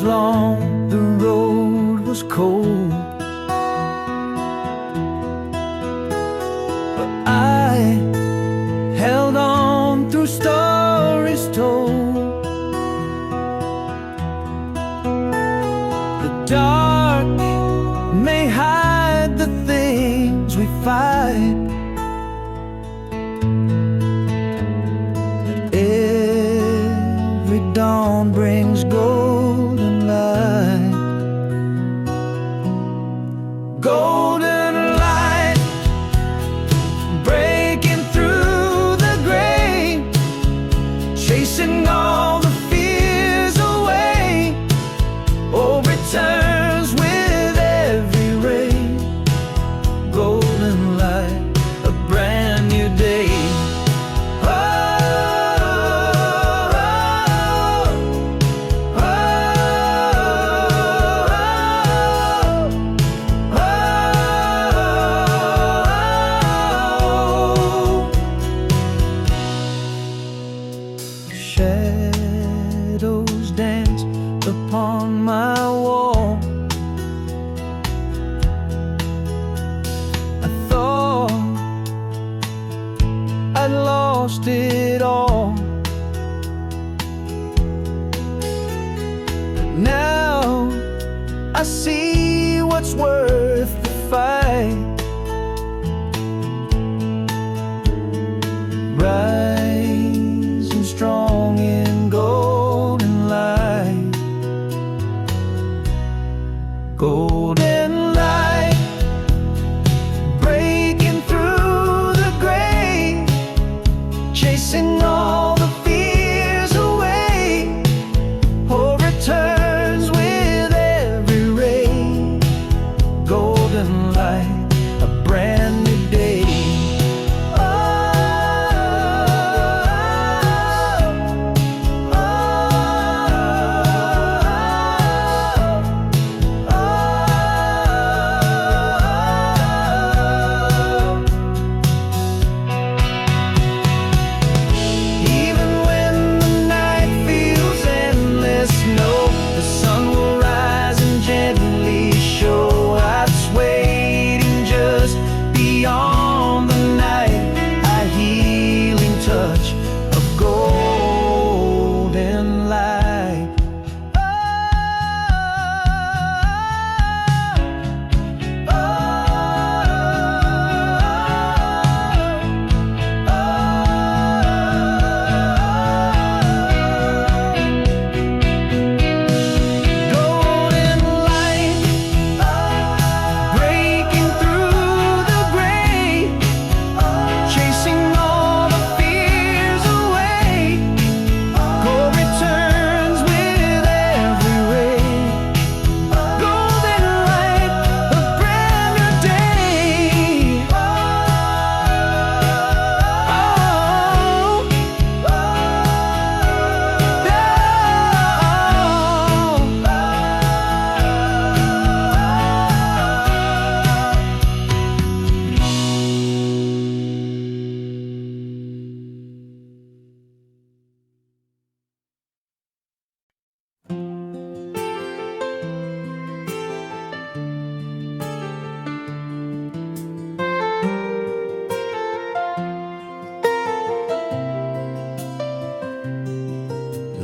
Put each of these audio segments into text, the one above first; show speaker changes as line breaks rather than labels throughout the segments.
was long, the road was cold, but I held on through stories told. The dark may hide the things we fight, but every dawn brings golden light. Golden light breaking through the gray, chasing all the fears away. Oh, returns with every ray. Golden light, a brand new day. Shadows dance upon my wall. I thought I'd lost it all, but now I see what's worth the fight. Rising strong in golden light. Golden light breaking through the gray, chasing all the fears away. Oh, returns with every ray. Golden light, a brand new day.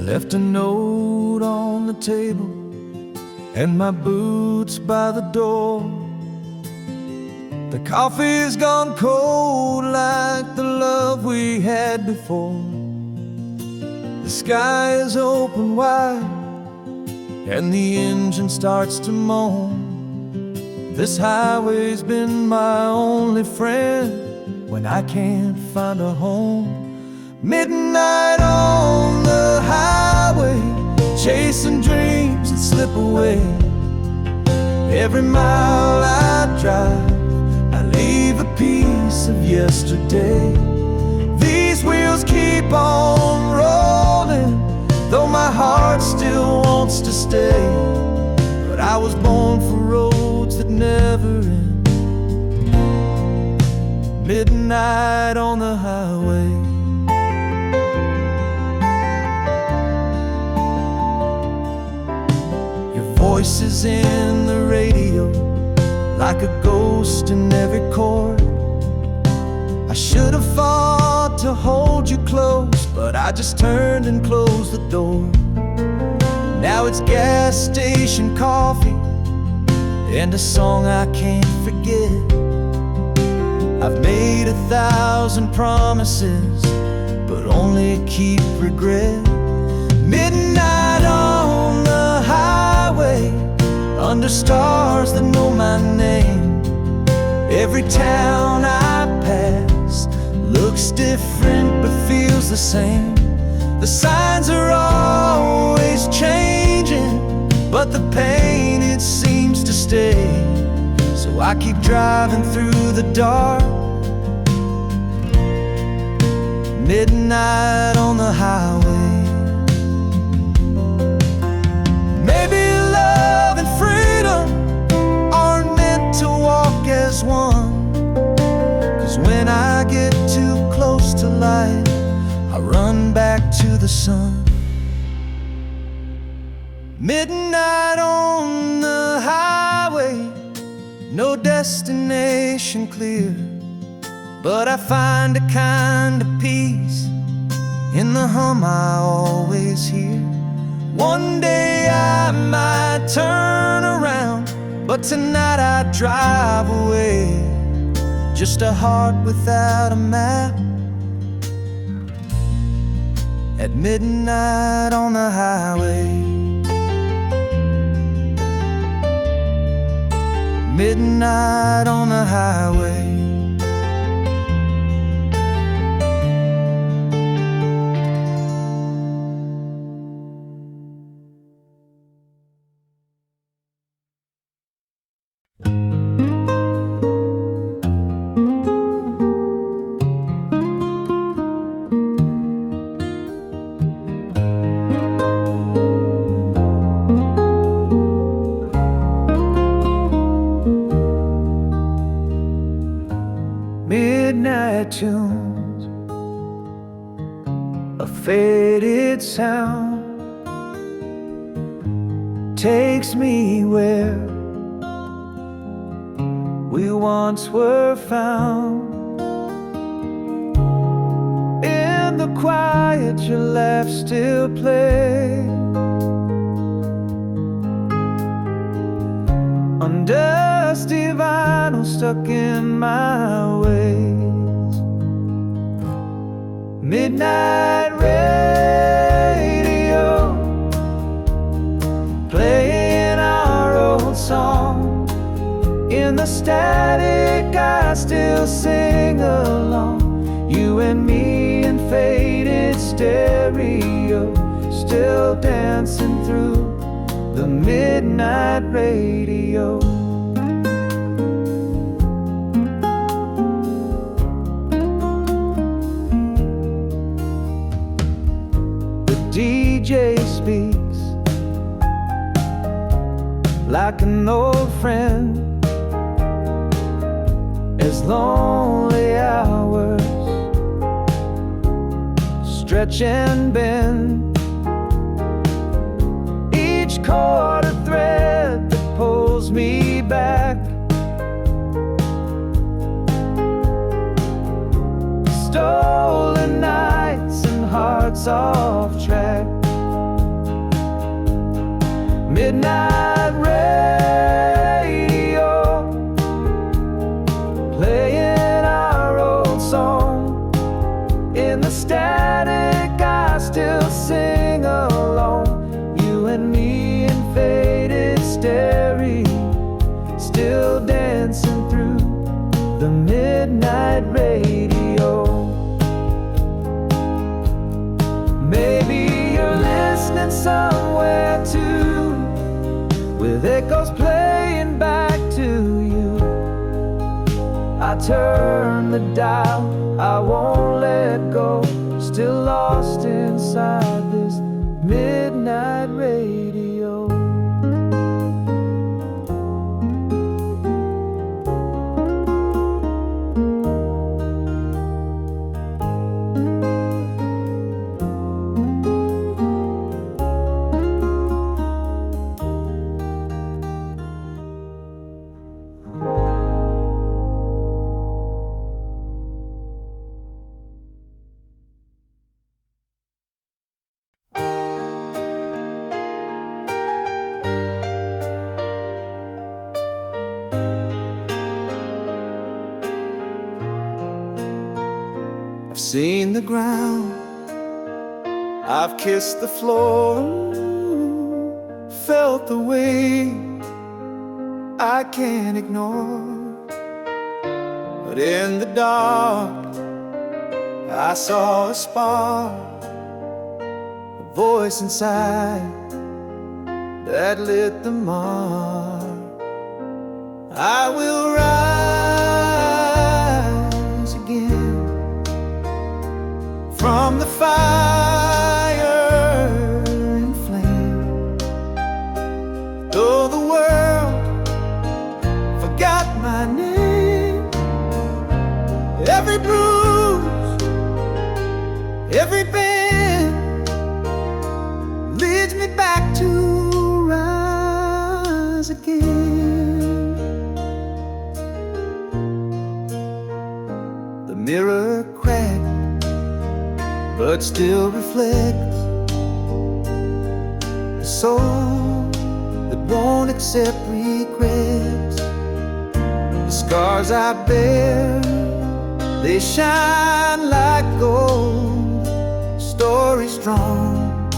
Left a note on the table and my boots by the door. The coffee's gone cold like the love we had before. The sky is open wide and the engine starts to moan. This highway's been my only friend when I can't find a home. Midnight on the highway, chasing dreams that slip away. Every mile I drive, I leave a piece of yesterday. These wheels keep on rolling, though my heart still wants to stay. But I was born for roads that never end. Midnight on the highway. voices in the radio, like a ghost in every chord. I should have fought to hold you close, but I just turned and closed the door. Now it's gas station coffee and a song I can't forget. I've made 1,000 promises, but only keep regret. Midnight on the highway, under stars that know my name. Every town I pass looks different but feels the same. The signs are always changing, but the pain, it seems to stay. So I keep driving through the dark, midnight on the highway. Maybe love and freedom aren't meant to walk as one, 'cause when I get too close to light, I run back to the sun. Midnight on the highway, no destination clear, but I find a kind of peace in the hum I always hear. One day I might turn around, but tonight I drive away. Just a heart without a map, at midnight on the highway. Midnight on the highway. Midnight tunes, a faded sound takes me where we once were found. In the quiet, your laugh still plays. On dusty vinyl stuck in my ways. Midnight radio, playing our old song. In the static I still sing along. You and me in faded stereo, still dancing through the midnight radio. The DJ speaks like an old friend, as lonely hours stretch and bend. Each chord a thread that pulls me back. Stolen nights and hearts off track. Midnight radio, playing our old song. In the static I still sing along. You and me in faded stereo, still dancing through the midnight radio. Maybe you're listening somewhere too, with echoes playing back to you. I turn the dial, I won't let go, still lost inside this midnight radio. seen the ground, I've kissed the floor, felt the weight I can't ignore. But in the dark, I saw a spark, a voice inside that lit the mark. I will rise again from the fire and flame. Though the world forgot my name, every bruise, every bend leads me back to rise again. The mirror cracked, but still reflects a soul that won't accept regrets. The scars I bear, they shine like gold. Story strong,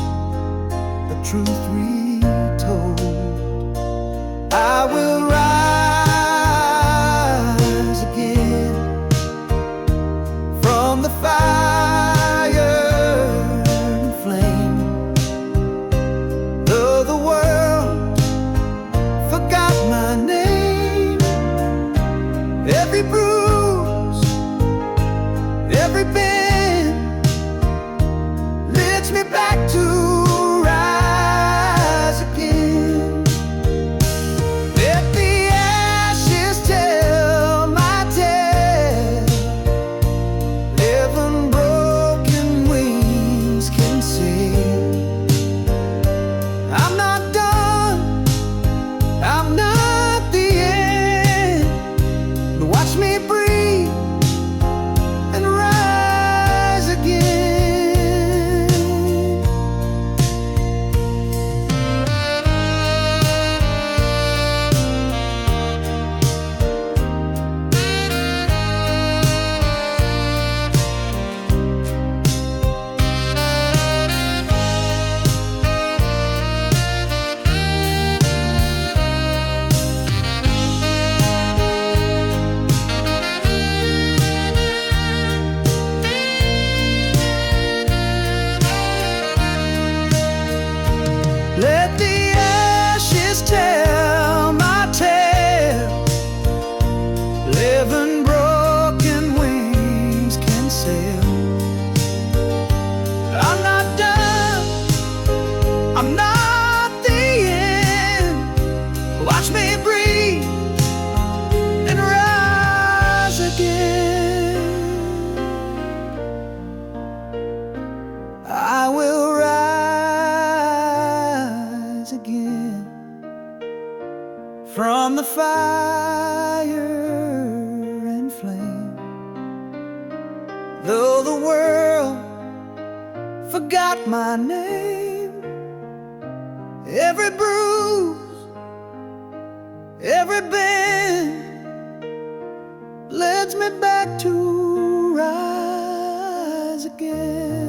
the truth retold. I will rise again from the fire and flame. Though the world forgot my name, every bruise, every bend leads me back to rise again. Let the ashes tell my tale. Living broken wings can sail. I'm not done, I'm not the end. Watch me breathe and rise again. Let the ashes tell my tale. Living broken wings can sail. I'm not done, I'm not the end. Watch me breathe and rise again. I will rise again from the fire and flame. Though the world forgot my name, every bruise, every bend leads me back to rise again.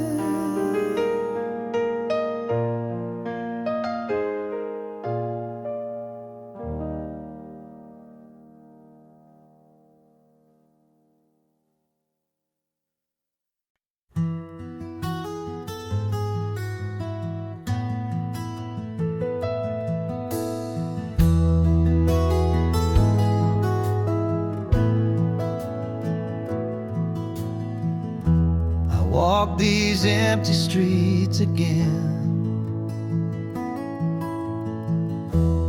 Walk these empty streets again.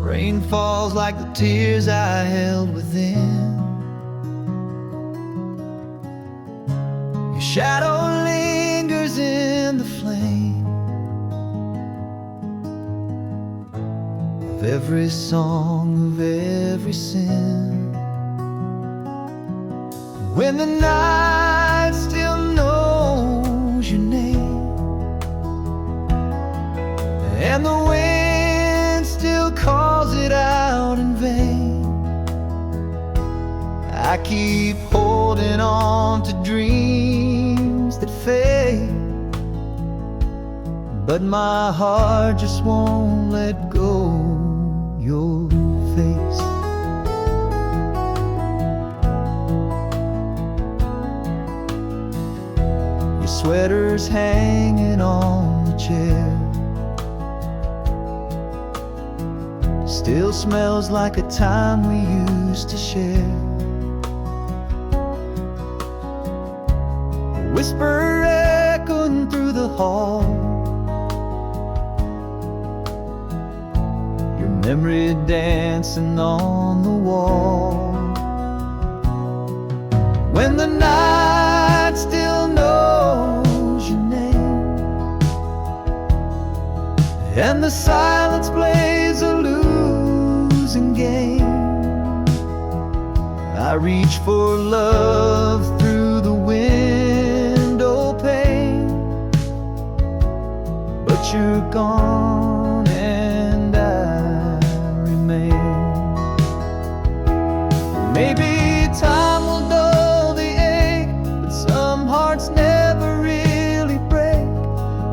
Rain falls like the tears I held within. Your shadow lingers in the flame of every song, of every sin. When the night still knows your name, and the wind still calls it out in vain, I keep holding on to dreams that fade, but my heart just won't let go. Your face, your sweater's hanging on the chair, still smells like a time we used to share. A whisper echoing through the hall, your memory dancing on the wall. When the night still knows your name, and the silence plays a losing game, I reach for love through the window pane, but you're gone and I remain. Maybe time will dull the ache, but some hearts never really break.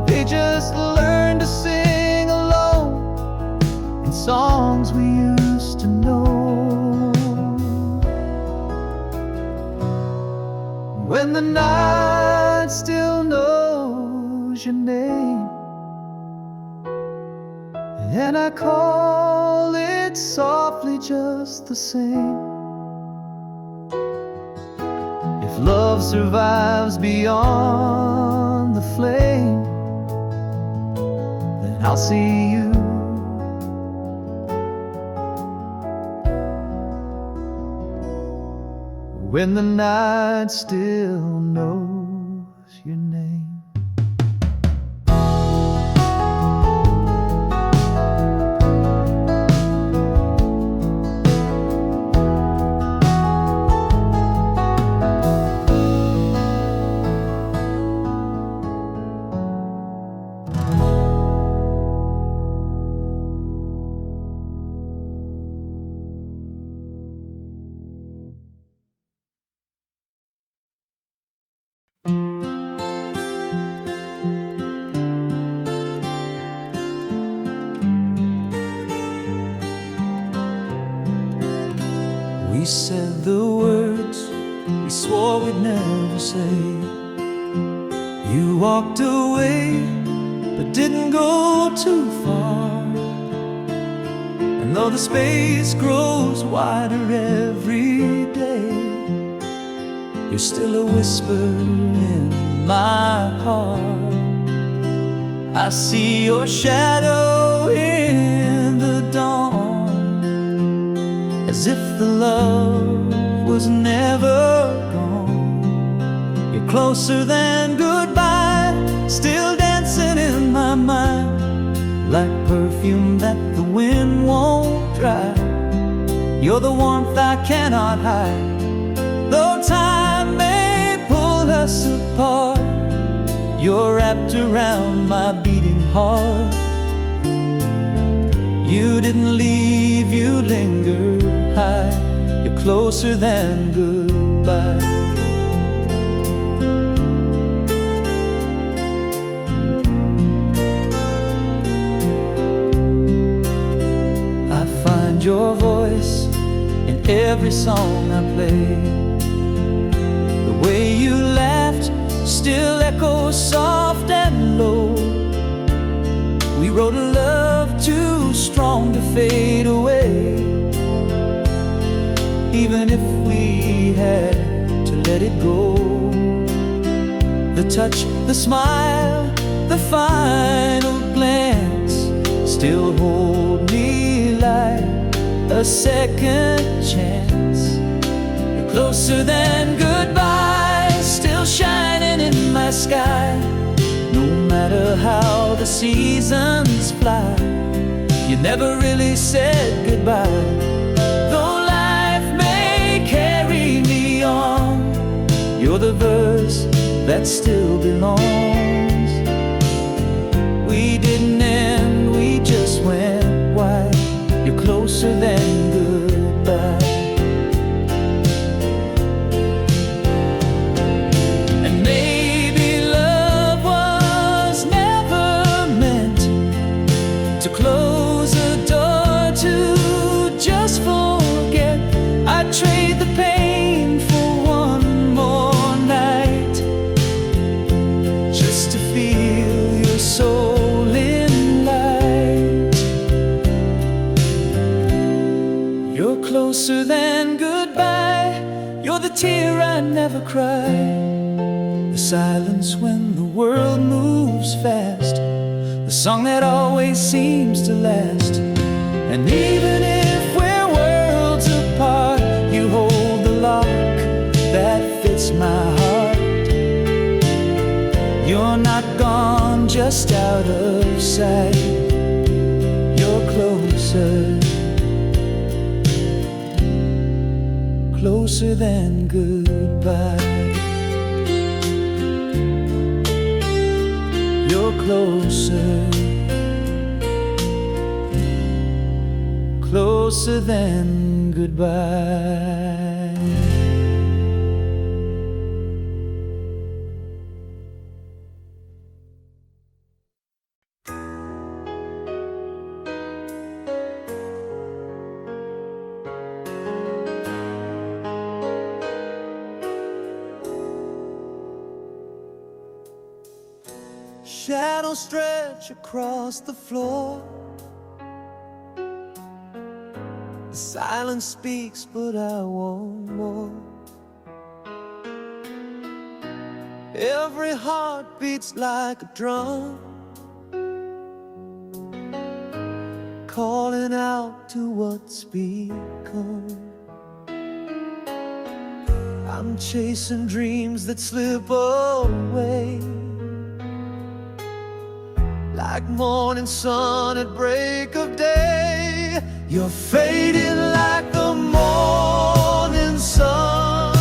They just learn to sing alone in songs we used to know. When the night still knows your name, and I call it softly just the same. If love survives beyond the flame, then I'll see you. When the night still knows your name. We said the words we swore we'd never say. You walked away, but didn't go too far. And though the space grows wider every day, you're still a whisper in my heart. I see your shadow in the dawn, as if the love was never gone. You're closer than goodbye, still dancing in my mind, like perfume that the wind won't dry. You're the warmth I cannot hide, though time may pull us apart. You're wrapped around my beating heart. You didn't leave, you lingered high. You're closer than goodbye. I find your voice in every song I play. The way you laughed still echoes soft and low. We wrote a love too strong to fade away, even if we had to let it go. The touch, the smile, the final glance still hold me like a second chance. You're closer than goodbye, still shining in my sky. No matter how the seasons fly, you never really said goodbye. Though life may carry me on, you're the verse that still belongs. We didn't end, we just went wide. You're closer than goodbye. And maybe love closer than goodbye. You're the tear I never cry, the silence when the world moves fast, the song that always seems to last. And even if we're worlds apart, you hold the lock that fits my heart. You're not gone, just out of sight. You're closer, closer than goodbye. You're closer, closer than goodbye. Shadows stretch across the floor. The silence speaks, but I want more. Every heart beats like a drum, calling out to what's become. I'm chasing dreams that slip away, like morning sun at break of day. You're fading like the morning sun,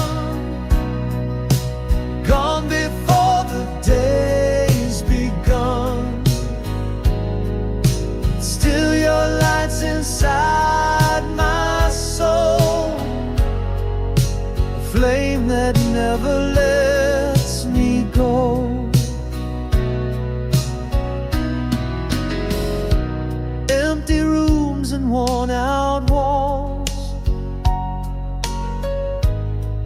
gone before the day's begun. Still your light's inside my soul, a flame that never lets me go. Empty rooms and worn-out walls,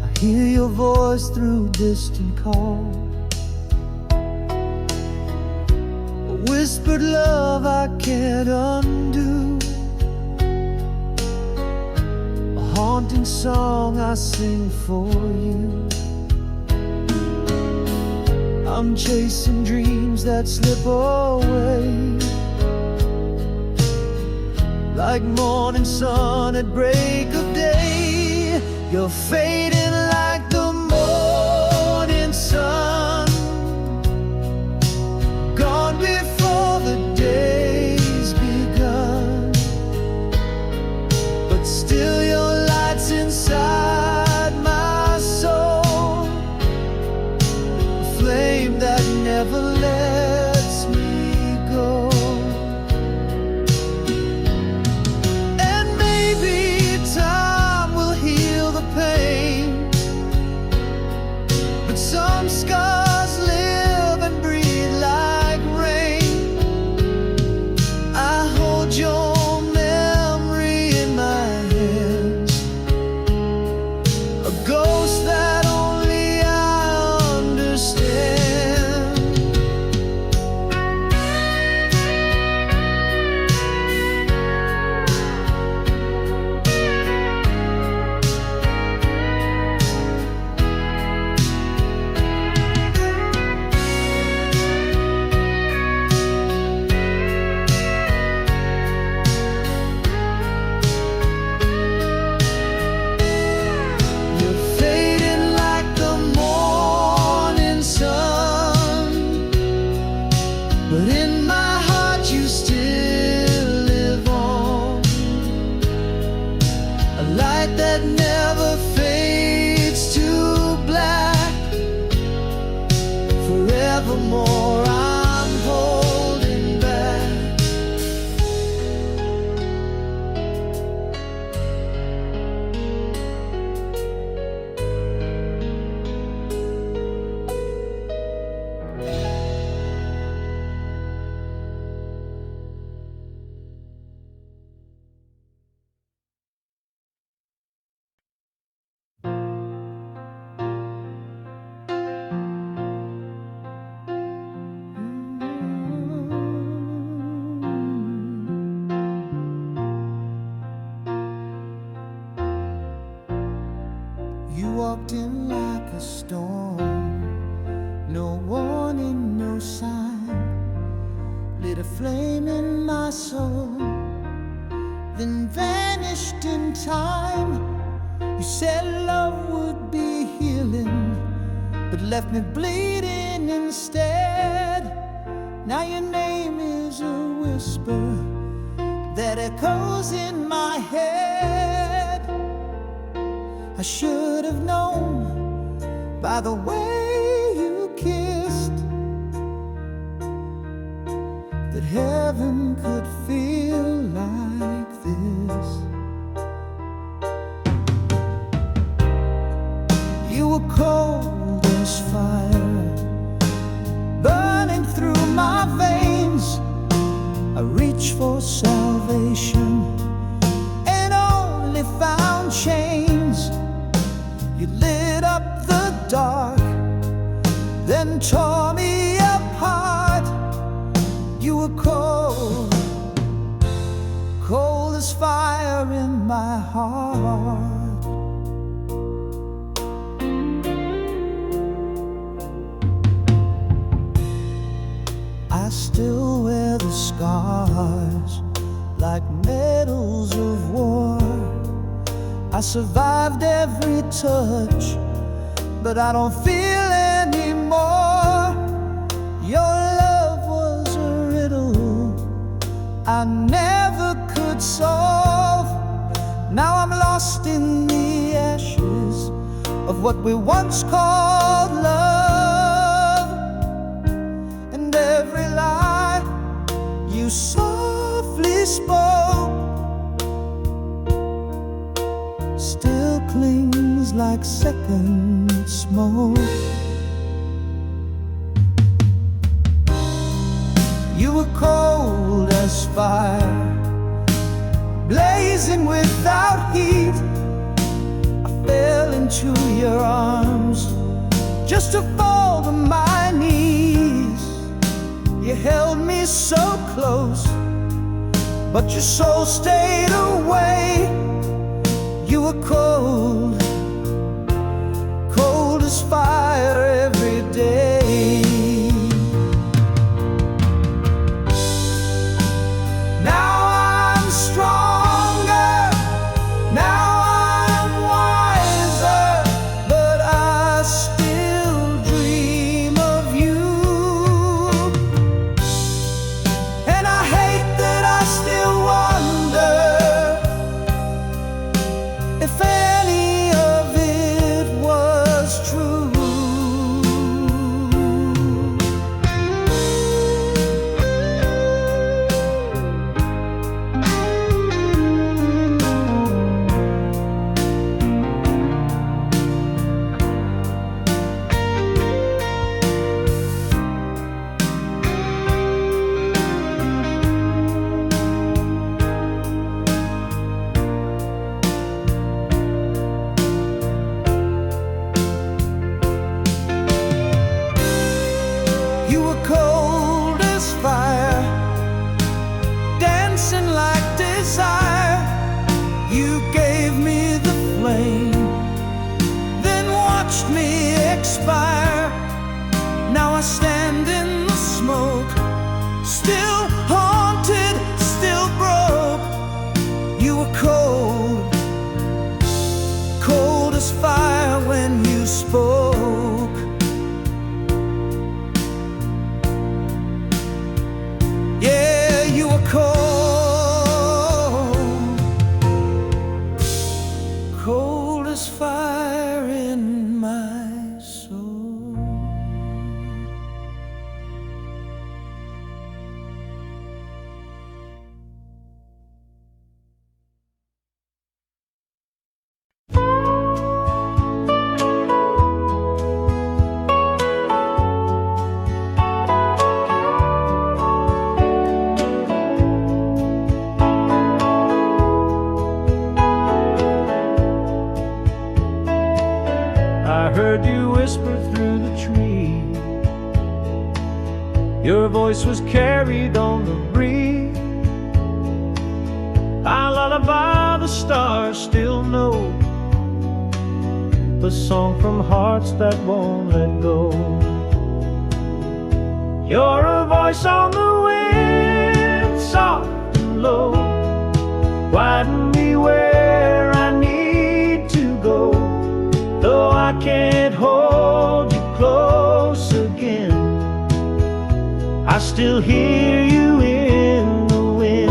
I hear your voice through distant calls. A whispered love I can't undo, a haunting song I sing for you. I'm chasing dreams that slip away, like morning sun at break of day. You're fading like the morning sun, gone before the day's begun. But still your light's inside my soul, a flame that never lets me go. Some scars live and breathe like rain. I hold your memory in my hands, a ghost that only I understand. You walked in like a storm, no warning, no sign. Lit a flame in my soul, then vanished in time. You said love would be healing, but left me bleeding instead. Now your name is a whisper that echoes in my head. I should have known by the way you kissed that heaven could feel like this. You were cold as fire, burning through my veins. I reached for salvation and only found chains. You lit up the dark, then tore me apart. You were cold, cold as fire in my heart. I still wear the scars like medals of war. I survived every touch, but I don't feel anymore. Your love was a riddle I never could solve. Now I'm lost in the ashes of what we once called love. And every lie you softly spoke still clings like second smoke. You were cold as fire, blazing without heat. I fell into your arms just to fall to my knees. You held me so close, but your soul stayed away. You were cold, cold as fire every day. Now I'm stronger, now I'm wiser, but I still dream of you. And I hate that I still wonder if any of it was true. You were cold as fire, dancing like desire. You gave me the flame, then watched me expire. Now I stand in the smoke, still haunted, still broke. You were cold, cold as fire when you spoke. Yeah, you were cold, cold as fire in my soul. I heard you whisper through the tree. Your voice was carried on the breeze. I lullaby the stars still know
a song from hearts that won't let go. You're a voice on the wind, soft and low, guiding me where I need to go. Though I can't hold you close again, I still hear you in the wind.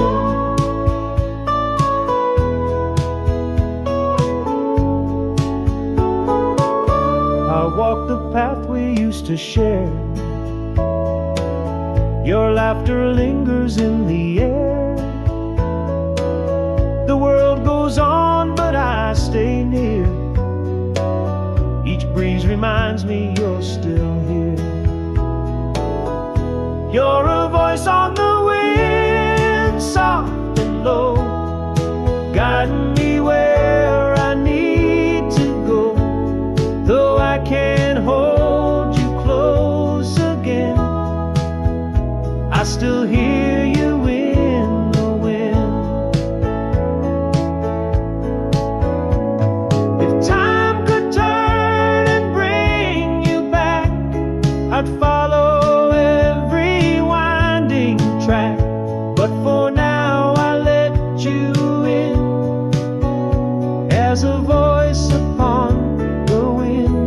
I walk the path we used to share. Your laughter lingers in the air. The world goes on, but I stay near. Each breeze reminds me you're still here. You're a voice on the wind, soft and low, guiding me where I need to go. Though I can't hold you close again, I still hear you in the wind. If time could turn and bring you back, I'd follow every winding track. But for now I let you in as a voice upon the wind.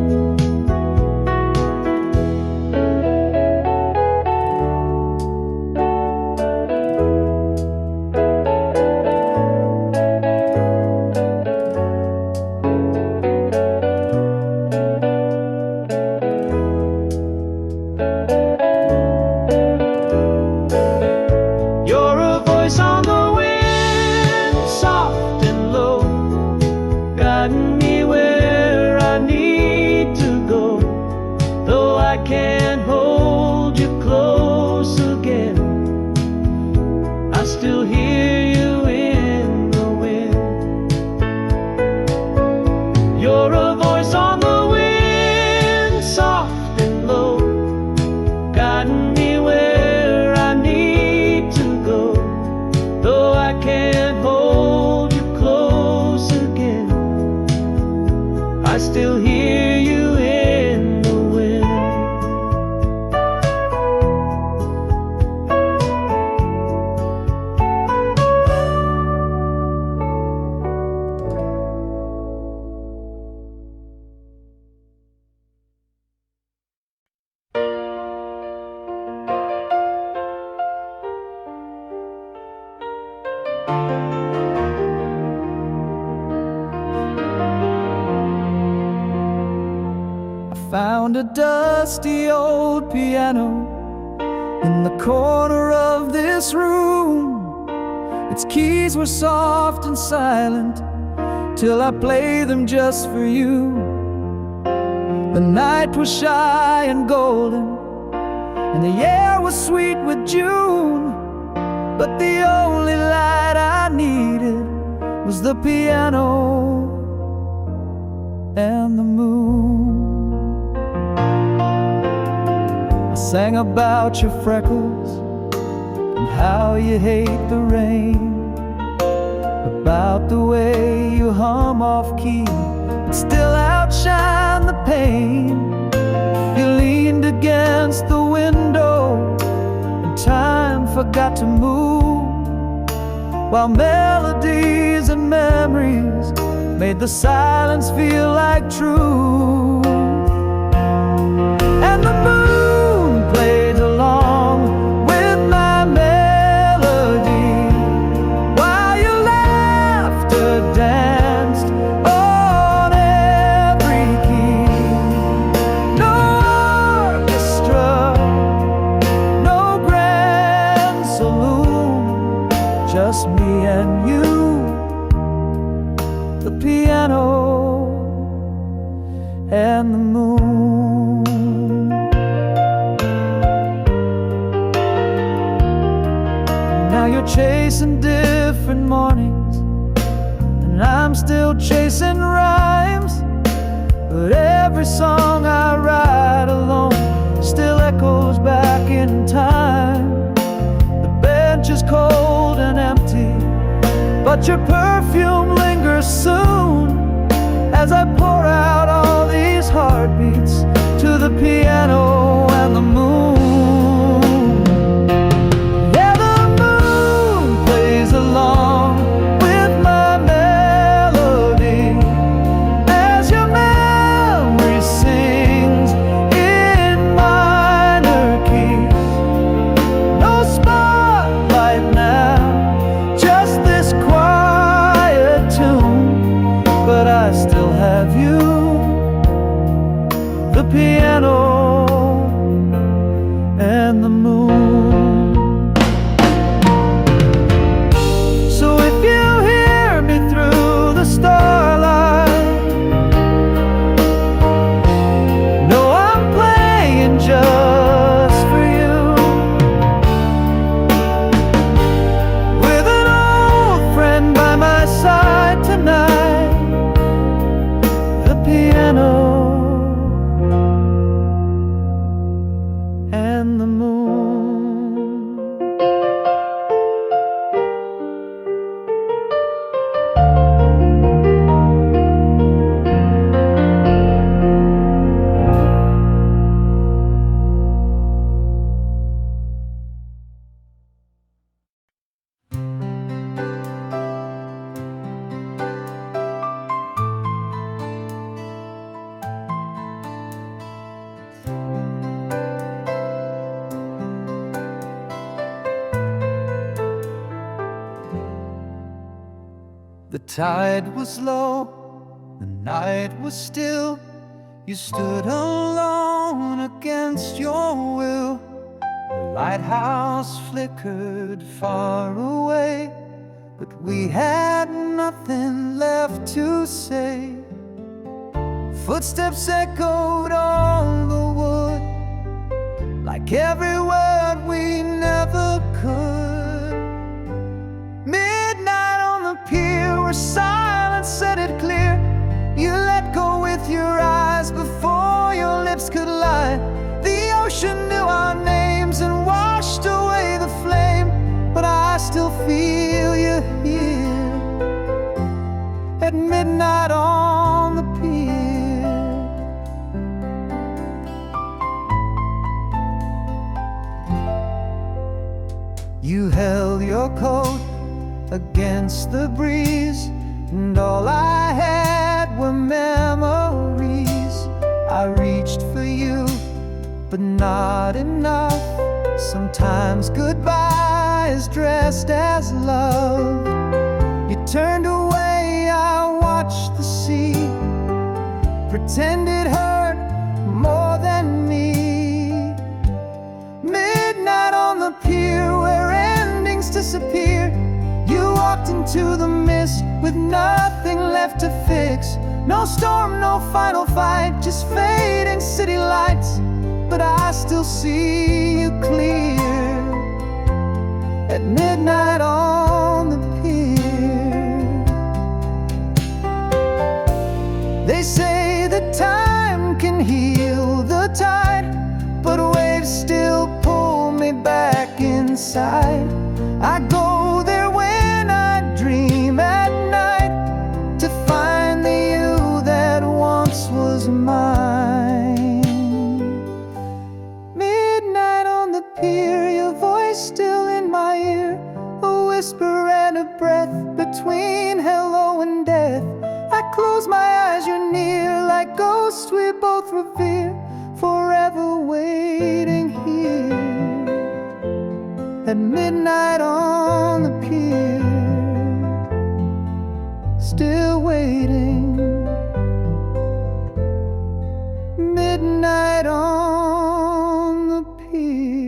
You're a voice on the wind, soft and low, guiding me where I need to go. Though I can't hold you close again, I still hear you in the wind. You're a voice on the wind, soft and low, guiding me where I need to go. Though I can't hold you close again, I still hear you in the wind.
Found a dusty old piano in the corner of this room. Its keys were soft and silent till I played them just for you. The night was shy and golden, and the air was sweet with June. But the only light I needed was the piano and the moon. I sang about your freckles and how you hate the rain, about the way you hum off key but still outshine the pain. You leaned against the window and time forgot to move, while melodies and memories made the silence feel like truth. And the moon played along with my melody, while your laughter danced on every key. No orchestra, no grand saloon, just me and you, the piano and the moon. Now you're chasing different mornings, and I'm still chasing rhymes. But every song I write alone still echoes back in time. The bench is cold and empty, but your perfume lingers soon as I pour out all tide was low, the night was still. You stood alone against your will. The lighthouse flickered far away, but we had nothing left to say. Footsteps echoed on the wood, like every word we never could. Midnight on the pier, where silence said it clear. You let go with your eyes before your lips could lie. The ocean knew our names and washed away the flame, but I still feel you here at midnight on the pier. You held your coat against the breeze, and all I had were memories. I reached for you, but not enough. Sometimes goodbye is dressed as love. You turned away, I watched the sea, pretend it hurt more than me. Midnight on the pier, where endings disappear. You walked into the mist with nothing left to fix. No storm, no final fight, just fading city lights. But I still see you clear at midnight on the pier. They say that time can heal the tide, but waves still pull me back inside. I go there when I dream at night, to find the you that once was mine. Midnight on the pier, your voice still in my ear, a whisper and a breath between hello and death. I close my eyes, you're near, like ghosts we both revere, forever waiting here at midnight on the pier. Still waiting, midnight on the pier.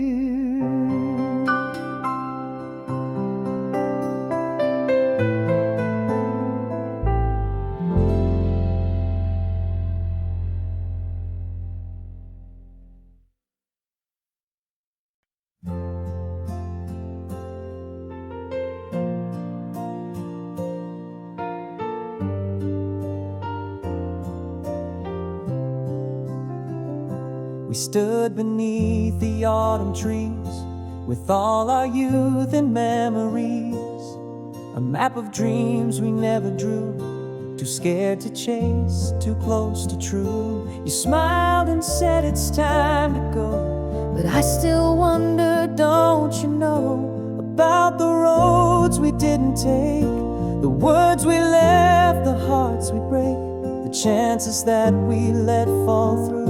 We stood beneath the autumn trees, with all our youth and memories. A map of dreams we never drew, too scared to chase, too close to true. You smiled and said it's time to go, but I still wonder, don't you know, about the roads we didn't take, the words we left, the hearts we break, the chances that we let fall through,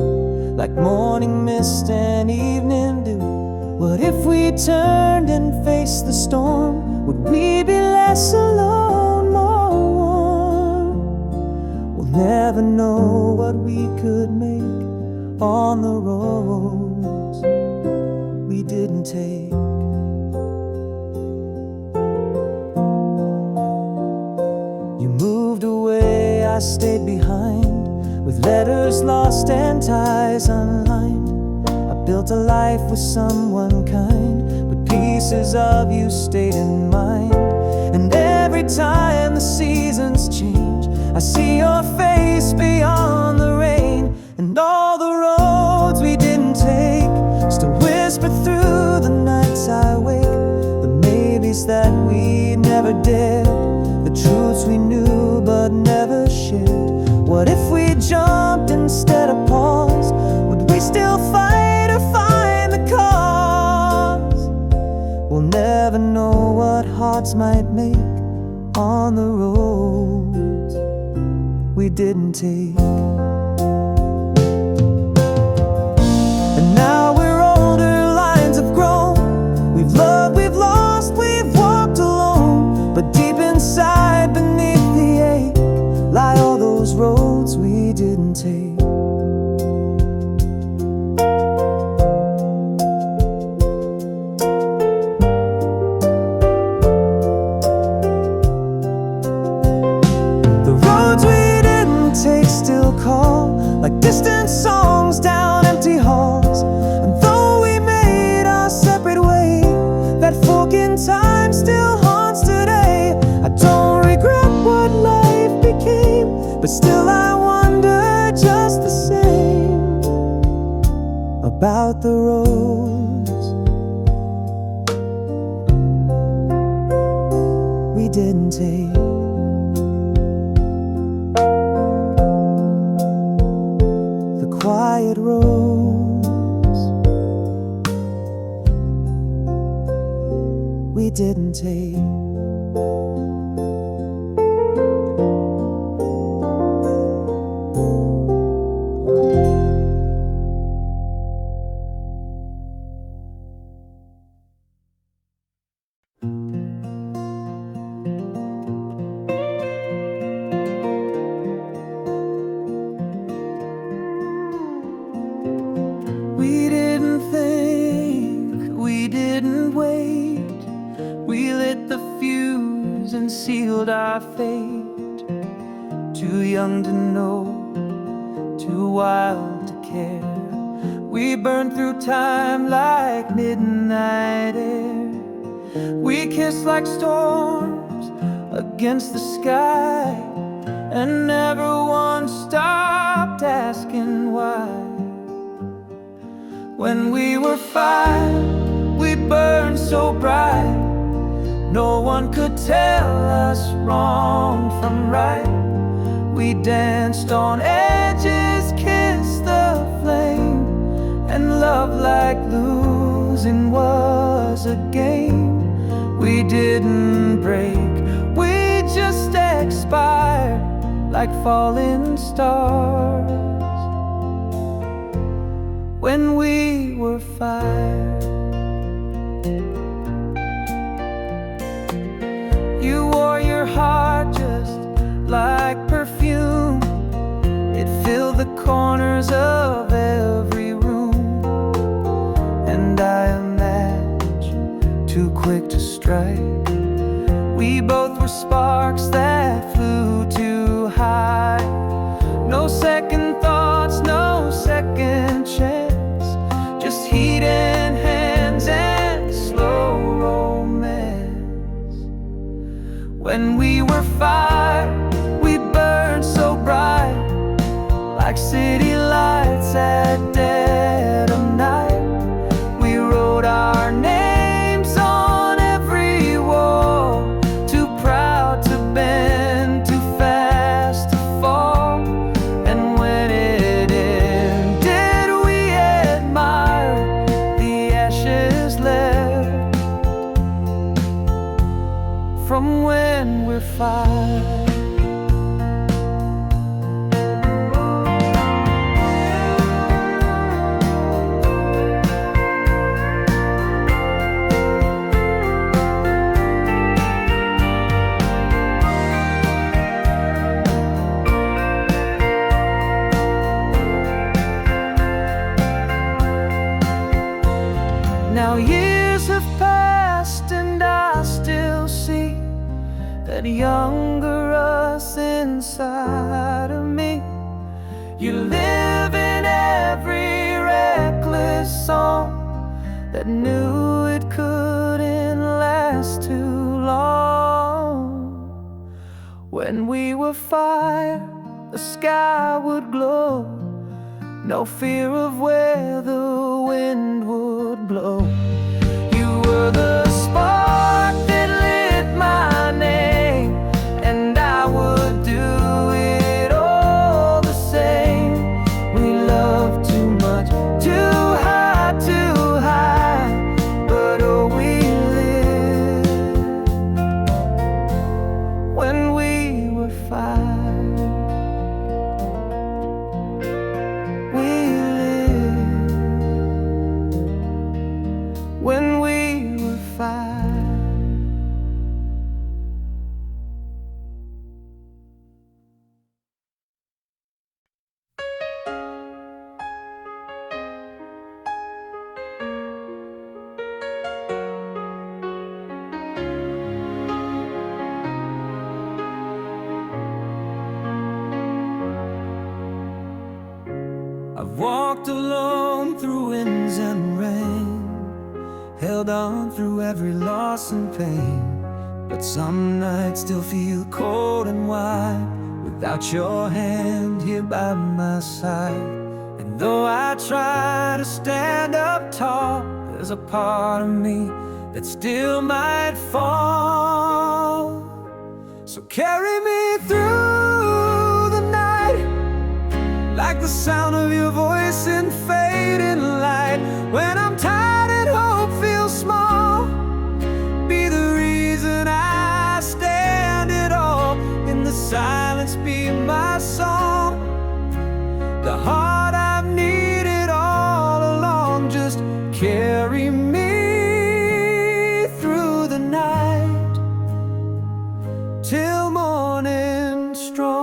like morning mist and evening dew. What if we turned and faced the storm? Would we be less alone, more warm? We'll never know what we could make on the roads we didn't take. You moved away, I stayed behind, with letters lost and ties unlined. I built a life with someone kind, but pieces of you stayed in mind. And every time the seasons change, I see your face beyond the rain. And all the roads we didn't take still whisper through the nights I wake, the maybes that we never dared, the truths we knew but never shared. What if we jumped instead of paused? Would we still fight or find the cause? We'll never know what hearts might make on the roads we didn't take. And now we're older, lines have grown. We've loved, we've lost, we've walked alone, but deep inside, beneath the distant songs down empty halls. And though we made our separate way, that fork in time still haunts today. I don't regret what life became, but still I wonder just the same about the roads we didn't take. The quiet roads we didn't take. We didn't think, we didn't wait. We lit the fuse and sealed our fate. Too young to know, too wild to care. We burned through time like midnight air. We kissed like storms against the sky, and never once stopped asking why. When we were 5, we burned so bright, no one could tell us wrong from right. We danced on edges, kissed the flame, and love like losing was a game. We didn't break, we just expired like falling stars when we were 5. You wore your heart just like perfume. It filled the corners of every room. And I a match too quick to strike. We both were sparks that flew too high. No second thoughts, no second chance, just heat and hands and slow romance. When we were 5, we burned so bright, like city lights at dead of night. We wrote our names on every wall, too proud to bend, too fast to fall. And when it ended, we admired the ashes left from when we're 5. Now years have passed and I still see that younger us inside of me. You live in every reckless song that knew it couldn't last too long. When we were 5, the sky would glow, no fear of where the wind would blow. You were the spark that lit my name, and I would do it all the same. We loved too much, too high, but oh, we lived when we were 5. We lived I've walked alone through winds and rain, held on through every loss and pain. But some nights still feel cold and wide without your hand here by my side. And though I try to stand up tall, there's a part of me that still might fall. So carry me through the night, like the sound of your voice in fading light. When I'm tired and hope feels small, be the reason I stand it all. In the silence be my song, the heart I've needed all along. Just carry me through the night till morning strong.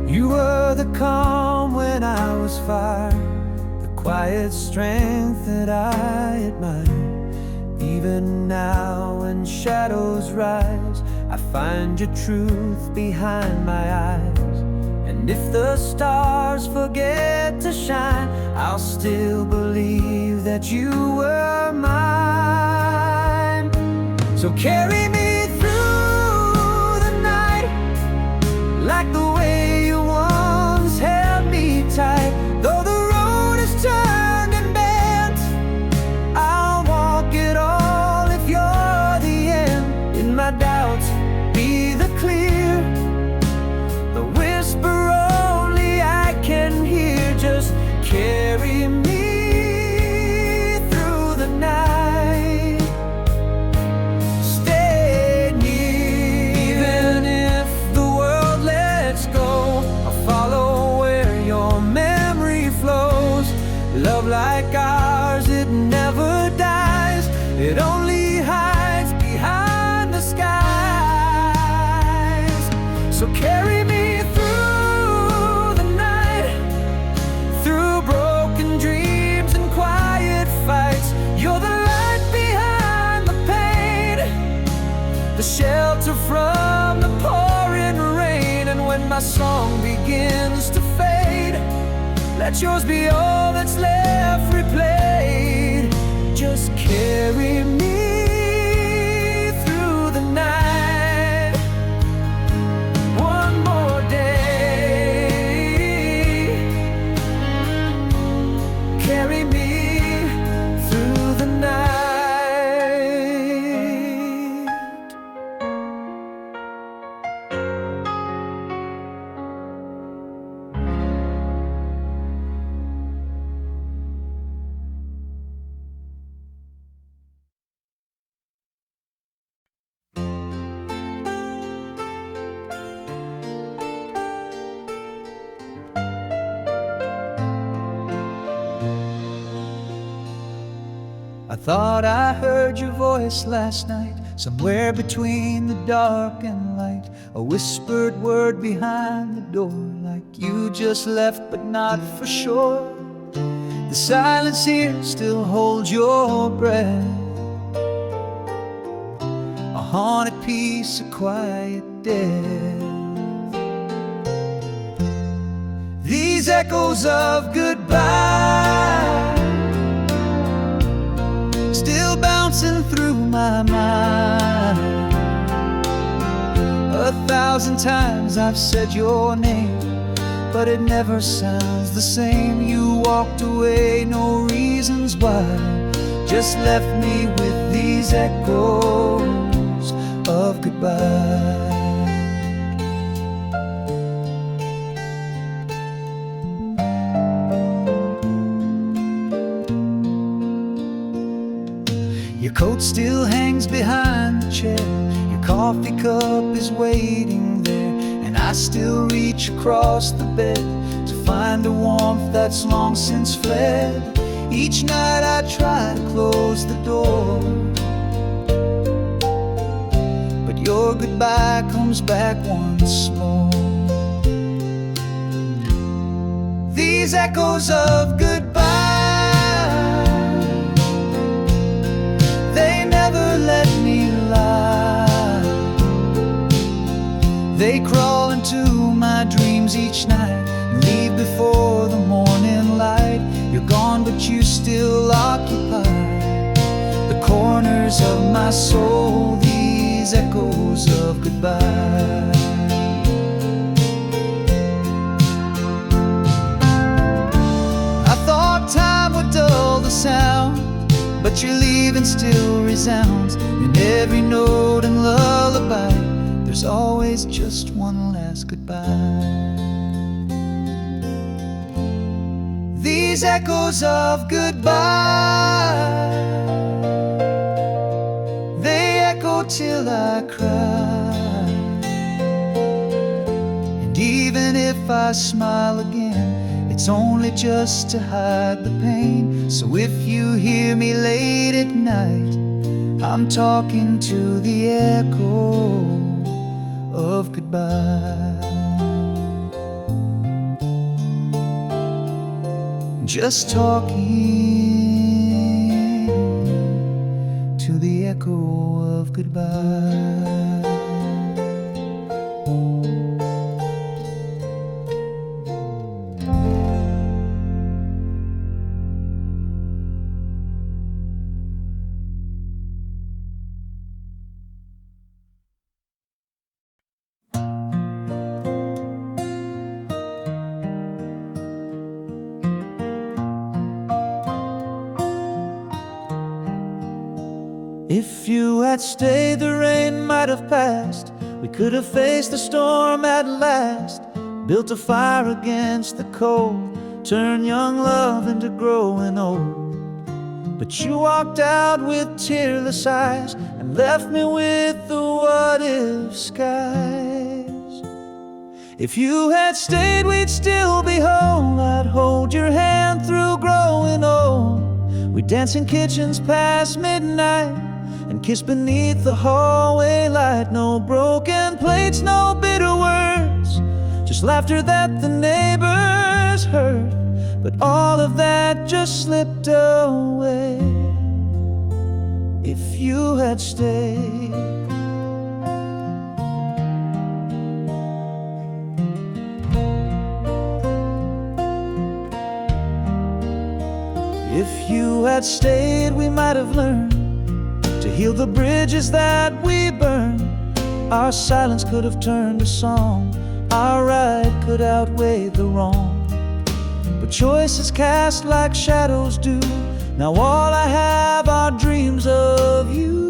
You were the calm when I was fire, the quiet strength that I admire. Even now when shadows rise, I find your truth behind my eyes. And if the stars forget to shine, I'll still believe that you were mine. So carry me through the night, like the way you once held me tight. Though the road is turned and bent, I'll walk it all if you're the end. In my doubts, be the clear, the whisper only I can hear. Just carry me through the night. Stay near, even if the world lets go. I'll follow where your memory flows. Love like ours, it never dies. It only hides behind the skies. So carry me through the night, through broken dreams and quiet fights. You're the light behind the pain, the shelter from the pouring rain. And when my song begins to fade, let yours be all that's left replayed. Just carry me through the night. One more day, carry me through the night. I thought I heard your voice last night, somewhere between the dark and light. A whispered word behind the door, like you just left but not for sure. The silence here still holds your breath, a haunted piece of quiet death. These echoes of goodbye still bouncing through my mind. 1,000 times I've said your name, but it never sounds the same. You walked away, no reasons why, just left me with these echoes of goodbye. Your coat still hangs behind the chair, your coffee cup is waiting there, and I still reach across the bed to find a warmth that's long since fled. Each night I try to close the door, but your goodbye comes back once more. These echoes of goodbye, they never let me lie. gently crawl into my dreams each night and leave before the morning light. You're gone, but you still occupy the corners of my soul, these echoes of goodbye. I thought time would dull the sound, but your leaving still resounds in every note and lullaby. There's always just one last goodbye. These echoes of goodbye, they echo till I cry. And even if I smile again, it's only just to hide the pain. So if you hear me late at night, I'm talking to the echo of goodbye. Just talking to the echo of goodbye. If you had stayed, the rain might have passed. We could have faced the storm at last, built a fire against the cold, turned young love into growing old. But you walked out with tearless eyes and left me with the what-if skies. If you had stayed, we'd still be whole. I'd hold your hand through growing old. We'd dance in kitchens past midnight and kiss beneath the hallway light. No broken plates, no bitter words, just laughter that the neighbors heard. But all of that just slipped away. If you had stayed, if you had stayed, we might have learned to heal the bridges that we burned. Our silence could have turned a song, our right could outweigh the wrong. But choices cast like shadows do. Now all I have are dreams of you.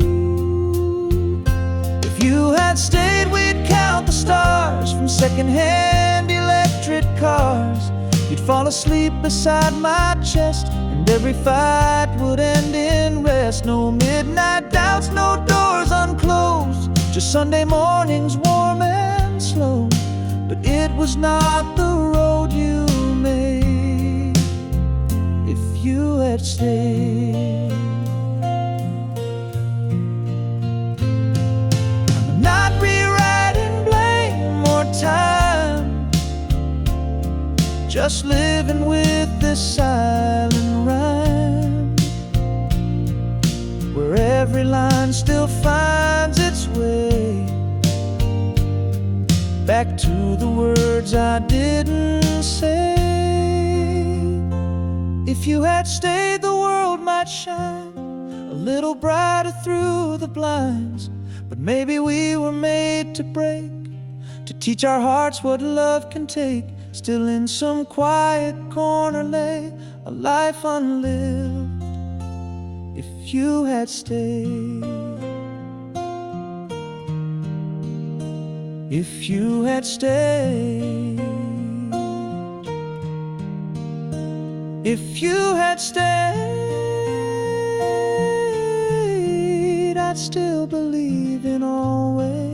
If you had stayed, we'd count the stars from secondhand electric cars. You'd fall asleep beside my chest, and every fight would end in rest. No midnight doubts, no doors unclosed, just Sunday mornings warm and slow. But it was not the road you made. If you had stayed, I'm not rewriting blame or time, just living with this silent rhyme, where every line still finds its way back to the words I didn't say. If you had stayed, the world might shine a little brighter through the blinds. But maybe we were made to break, to teach our hearts what love can take. Still in some quiet corner lay a life unlived. If you had stayed, if you had stayed, if you had stayed, I'd still believe in always.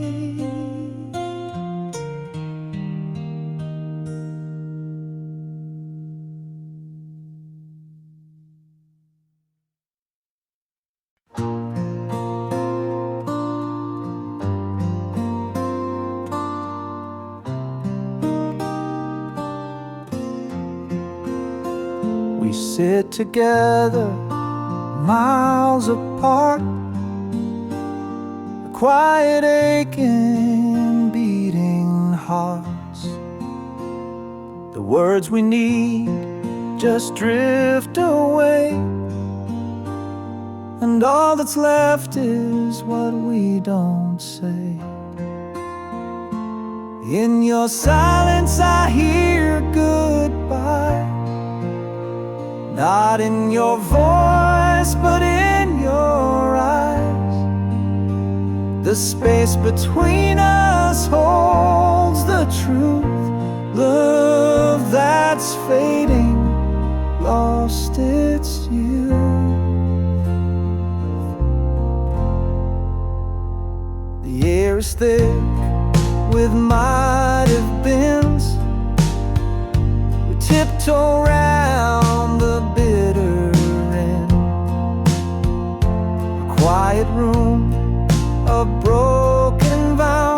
We sit together, miles apart, a quiet aching beating words we need just drift away, and all that's left is what we don't say. In your silence I hear goodbye, not in your voice but in your eyes. The space between us holds the truth. Love that's fading lost its youth. The air is thick with might have beens. We tiptoe round the bitter end. A quiet room, a broken vow.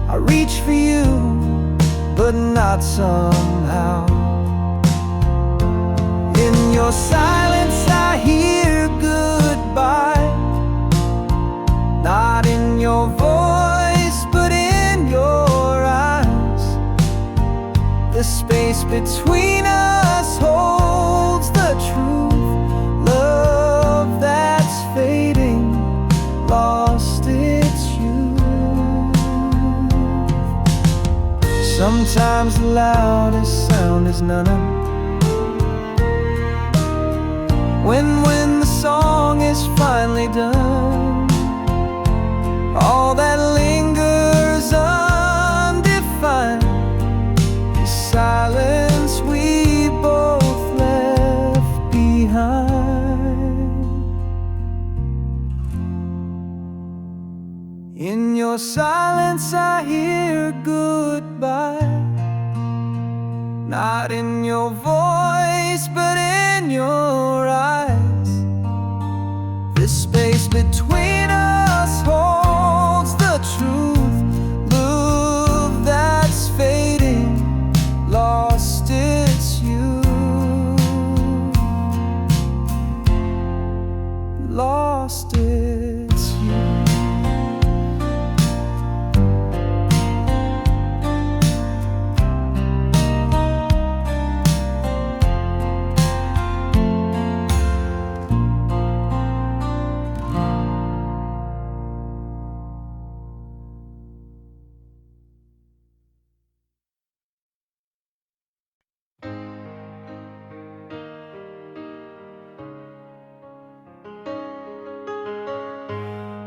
I reach for you, but not somehow. In your silence I hear goodbye, not in your voice but in your eyes. The space between us holds the truth. Love that's fading lost its youth. Sometimes the loudest sound is none. When the song is finally done, all that lingers undefined is silence we both left behind. In your silence I hear goodbye, not in your voice but in your eyes. This space between us holds the truth. Love that's fading lost its youth. Lost its youth.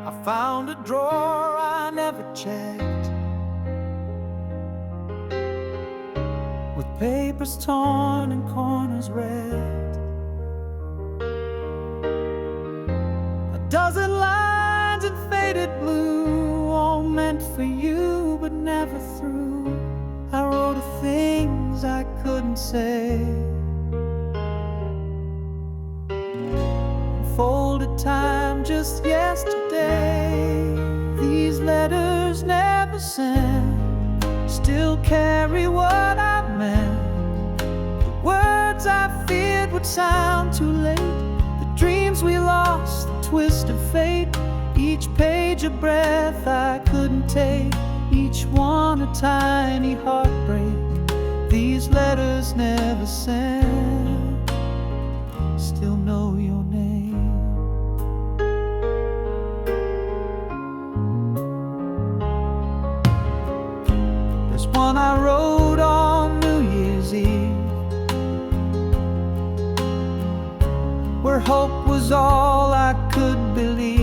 I found a drawer I never checked, with papers torn and corners red. A dozen lines in faded blue, all meant for you but never through. I wrote of things I couldn't say, folded time just yesterday. These letters never sent still carry what I meant. The words I feared would sound too late, the dreams we lost, the twist of fate. Each page a breath I couldn't take, each one a tiny heartbreak. These letters never sent still know your name. One I wrote on New Year's Eve, where hope was all I could believe.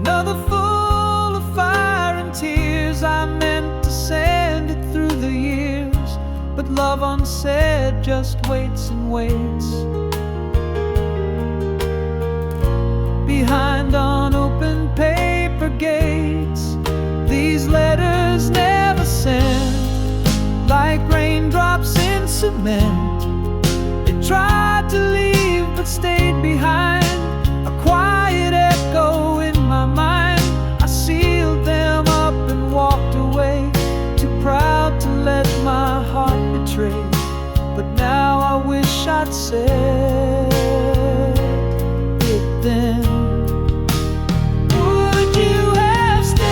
Another full of fire and tears, I meant to send it through the years, but love unsaid just waits and waits. Behind unopened paper gates, these letters never sent, like raindrops in cement. They tried to leave but stayed behind, a quiet echo in my mind. I sealed them up and walked away, too proud to let my heart betray. But now I wish I'd said it then. Would you have stayed?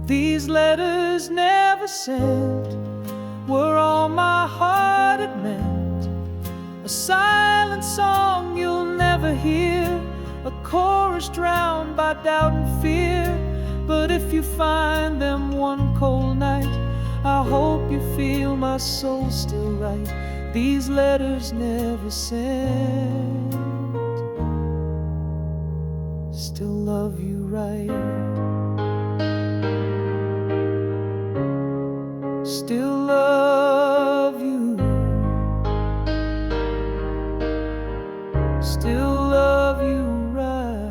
These letters never sent were all my heart had meant. A silent song you'll never hear, a chorus drowned by doubt and fear. But if you find them one cold night, I hope you feel my soul still right. These letters never sent, still love you right. Still love you, still love you right.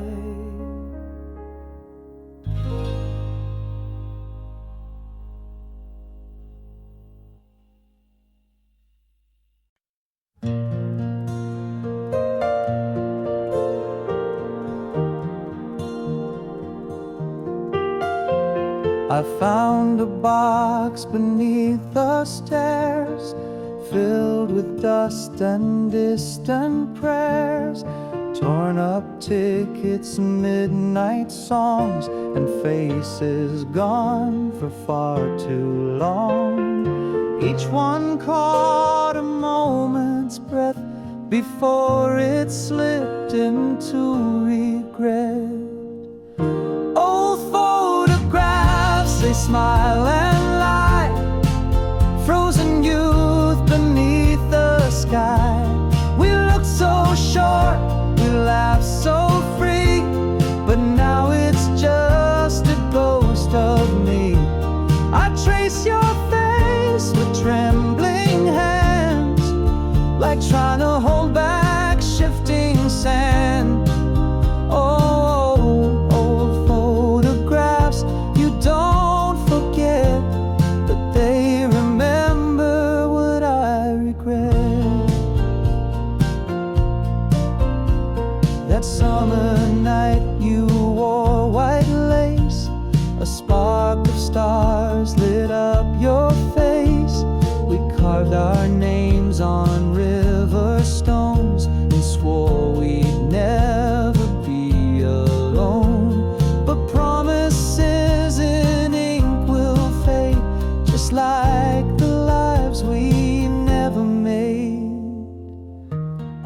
I found a box beneath the stairs, filled with dust and distant prayers, torn up tickets, midnight songs, and faces gone for far too long. Each one caught a moment's breath before it slipped into regret. Old photographs, they smile and lie, frozen youth beneath the sky. We looked so short, we laughed so free, but now it's just a ghost of me. I trace your face with trembling hands, like trying to hold back shifting sand. Oh, old photographs, you don't forget, but they remember what I regret. That summer night you wore white lace, a spark of stars lit up your face. We carved our names on river stones and swore we'd never be alone. But promises in ink will fade, just like the lives we never made.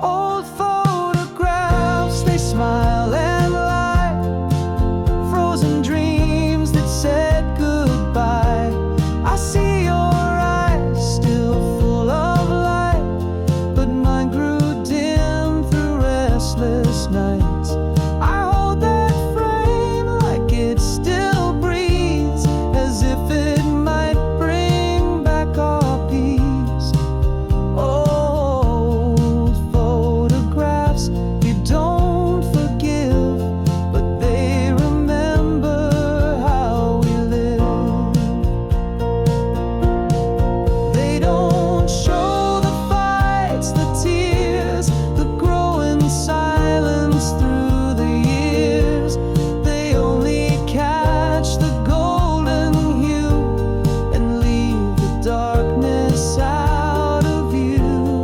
Old photographs, they smile and lie, frozen dreams that said goodbye. I see your eyes still full of light, but mine grew dim through restless nights. I hold that frame like it still breathes, as if it might bring back our peace. Old photographs, you don't forgive, but they remember how we live. They don't show the fights, the tears, the growing silence through the years. They only catch the golden hue and leave the darkness out of view.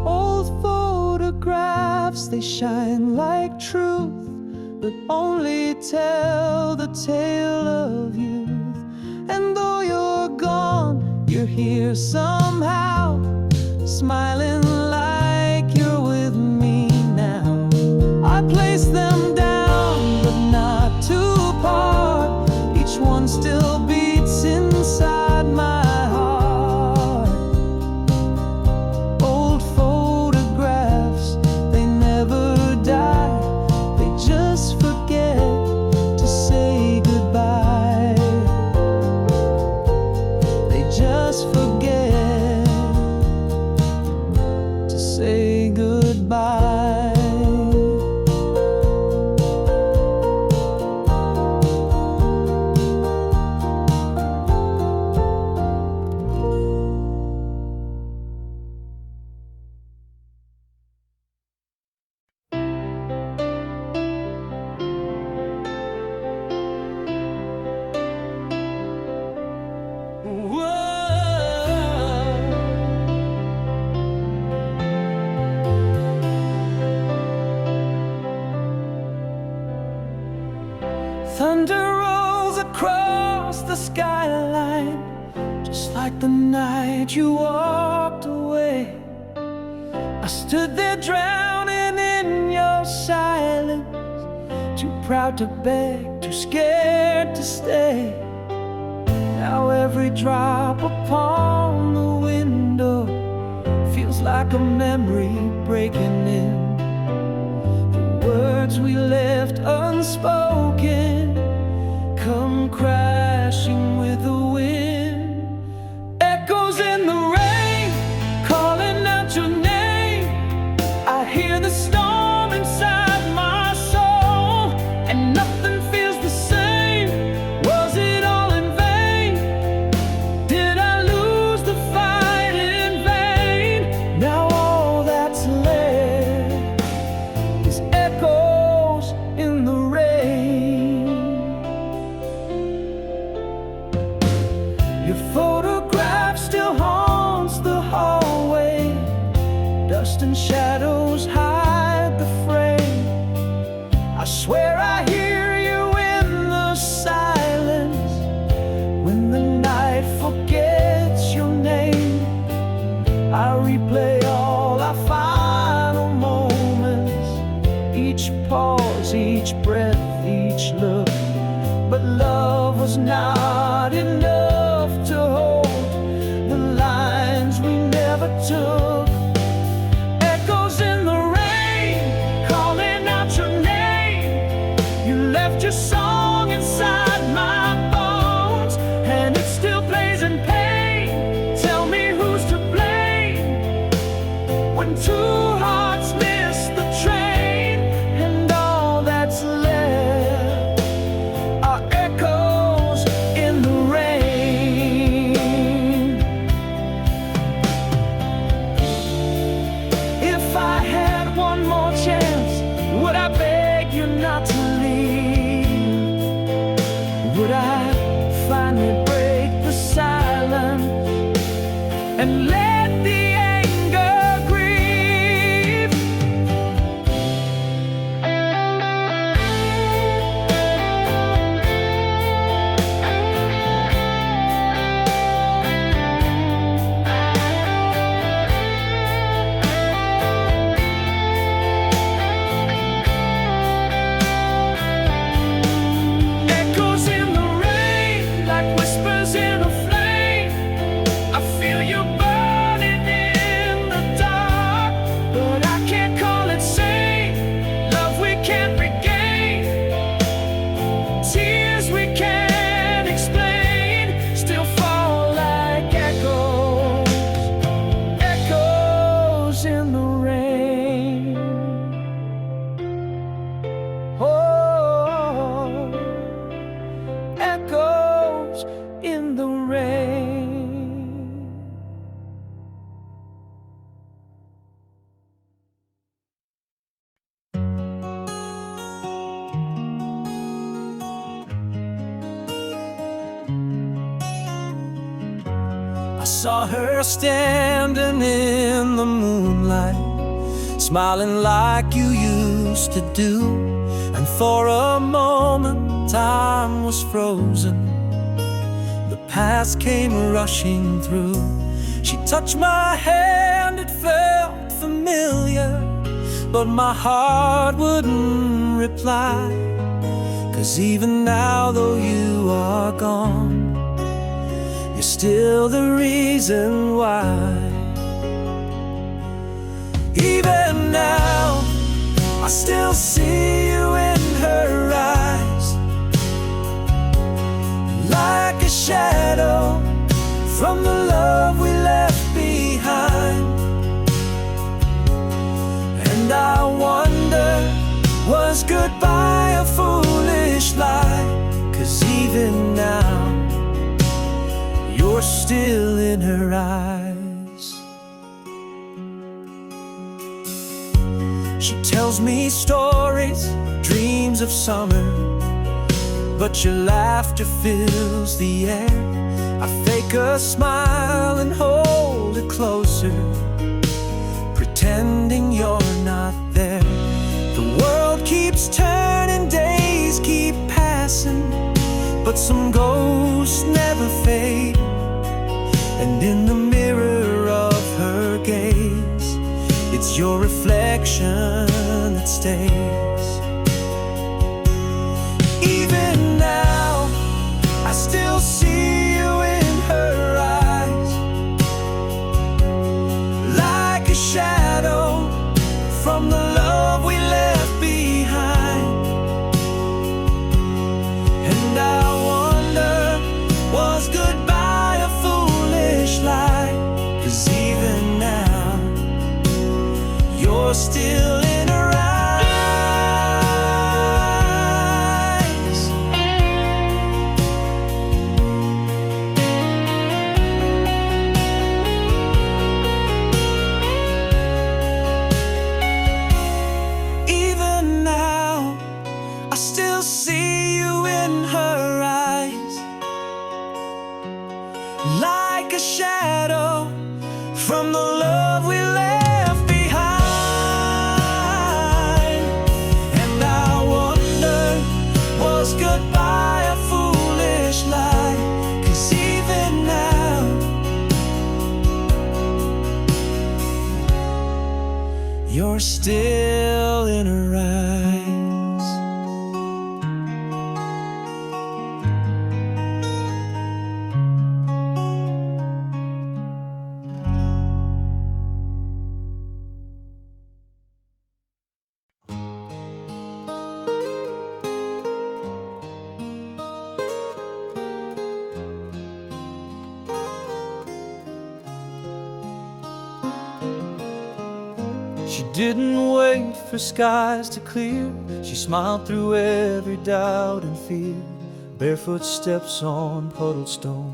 Old photographs, they shine like truth, but only tell the tale of youth. And though you're gone, you're here somehow, smiling like you're with me now. I place them down, but not to part. Each one still beats inside my heart. Old photographs, they never die, they just forget to say goodbye. They just forget to say goodbye. Thunder echoes across the skyline, just like the night you walked away. I stood there drowning in your silence, too proud to beg, too scared to stay. Now every drop upon the window feels like a memory breaking in. The words we left unspoken come crashing with the wind. Echoes in the rain, calling out your name. I hear the storm inside my soul, and nothing feels the same. Was it all in vain? Did I lose the fight in vain? Now all that's left is echoes in the rain. Your photograph still haunts the hallway, dust and shadows hide the frame. I swear I hear you in the silence, when the night forgets your name. I replay all our final moments, each pause, each breath, each look. But love was not enough to hold the lines we never took. Echoes in the rain, calling out your name. You left your song inside my bones, and it still plays in pain. Tell me who's to blame when two hearts miss the train, and all that's left are echoes in the rain. If I had one more chance, would I beg you not to leave? Would I finally break the silence and let the anger grieve? Echoes in the rain, like whispers in a flame. I feel you burning in the dark, but I can't call it sane. Love we can't regain, tears we can't explain, still fall like echoes, echoes in the rain. Oh, echoes in the rain. I saw her standing in the moonlight, smiling like you used to do. And for a moment time was frozen, the past came rushing through. She touched my hand, it felt familiar, but my heart wouldn't reply. 'Cause even now, though you are gone, you're still the reason why. Even now, I still see you in her eyes, like a shadow from the love we left behind. And I wonder, was goodbye a foolish lie? 'Cause even now, you're still in her eyes. She tells me stories, dreams of summer, but your laughter fills the air. I fake a smile and hold it closer, pretending you're not there. The world keeps turning, days keep passing, but lonesome ghosts never fade, and in the mirror of her gaze, it's your reflection that stays. Even now, I still see you in her eyes, like a shadow from the love we left behind. And I wonder, was goodbye a foolish lie? 'Cause even now, you're still in her eyes. Even now, I still see you in her eyes, like a shadow from the love we left behind. And I wonder, was goodbye a foolish lie? 'Cause even now, you're still in her eyes. She didn't wait for skies to clear. She smiled through every doubt and fear. Barefoot steps on puddled stone,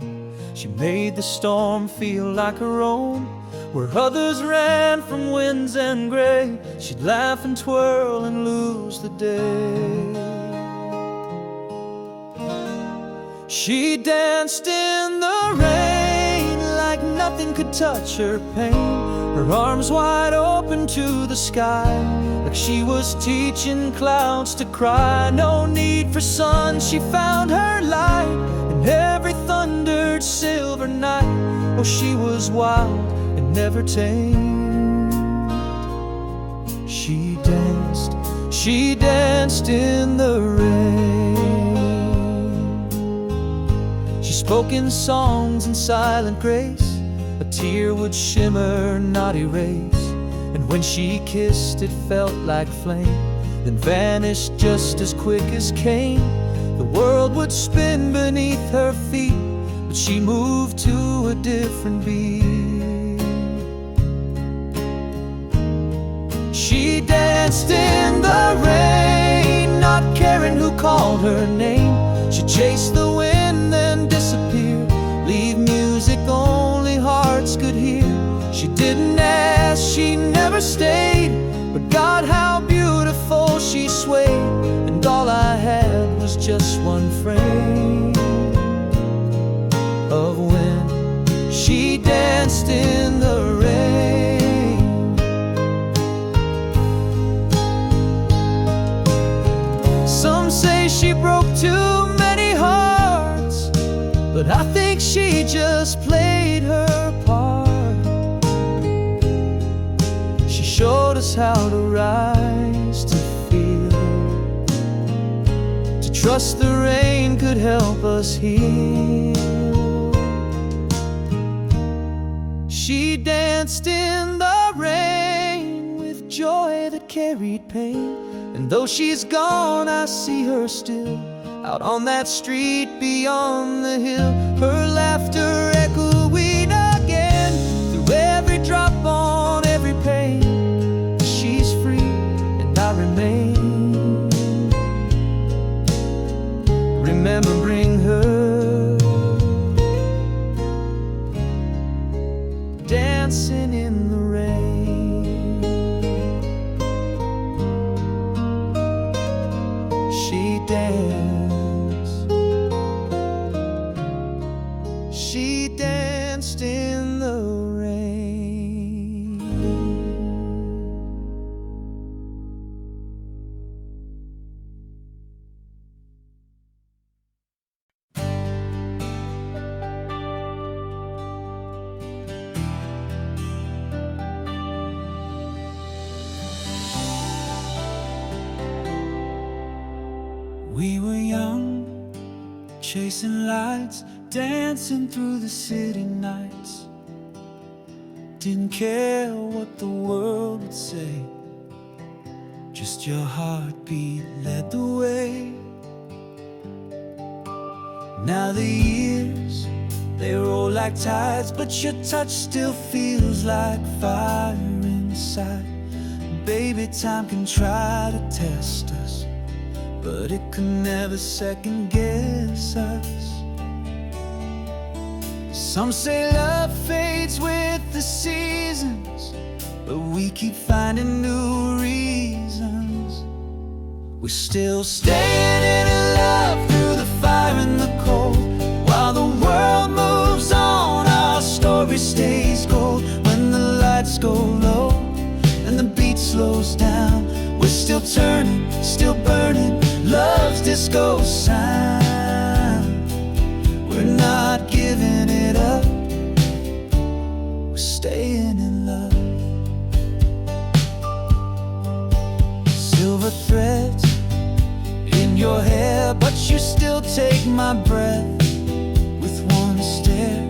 she made the storm feel like her own. Where others ran from winds and gray, she'd laugh and twirl and lose the day. She danced in the rain like nothing could touch her pain, her arms wide open to the sky, like she was teaching clouds to cry. No need for sun, she found her light in every thundered silver night. Oh, she was wild and never tamed. She danced in the rain. She spoke in songs and silent grace, a tear would shimmer, not erase. And when she kissed, it felt like flame, then vanished just as quick as came. The world would spin beneath her feet, but she moved to a different beat. She danced in the rain, not caring who called her name. She chased the wind, then disappeared, leave music only hearts could hear. She didn't ask, she never stayed, but God, how beautiful she swayed. And all I had was just one frame of when she danced in the rain. Some say she broke too many hearts, but I think she just played her part. She showed us how to rise, to feel, to trust the rain could help us heal. She danced in the rain with joy that carried pain. And though she's gone, I see her still out on that street beyond the hill. Her laughter echoing again through every drop on every pane. She's free and I remain, remembering her, dancing in the rain. She danced in the rain. chasing lights, dancing through the city nights. Didn't care what the world would say, just your heartbeat led the way. Now the years, they roll like tides, but your touch still feels like fire inside. Baby, time can try to test us, but it can never second guess us. Some say love fades with the seasons, but we keep finding new reasons. We're still staying in love through the fire and the cold. While the world moves on, our story stays gold. When the lights go low and the beat slows down, we're still turning, still burning, love's disco sound. We're not giving it up, we're staying in love. Silver threads in your hair, but you still take my breath with one stare.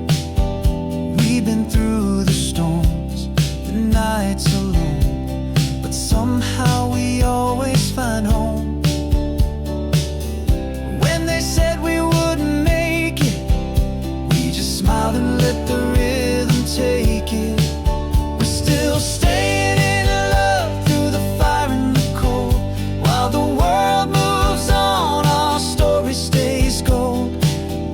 We've been through the storms, the nights alone, but somehow we always find home. When they said we wouldn't make it, we just smiled and let the rhythm take it. We're still staying in love through the fire and the cold. While the world moves on, our story stays gold.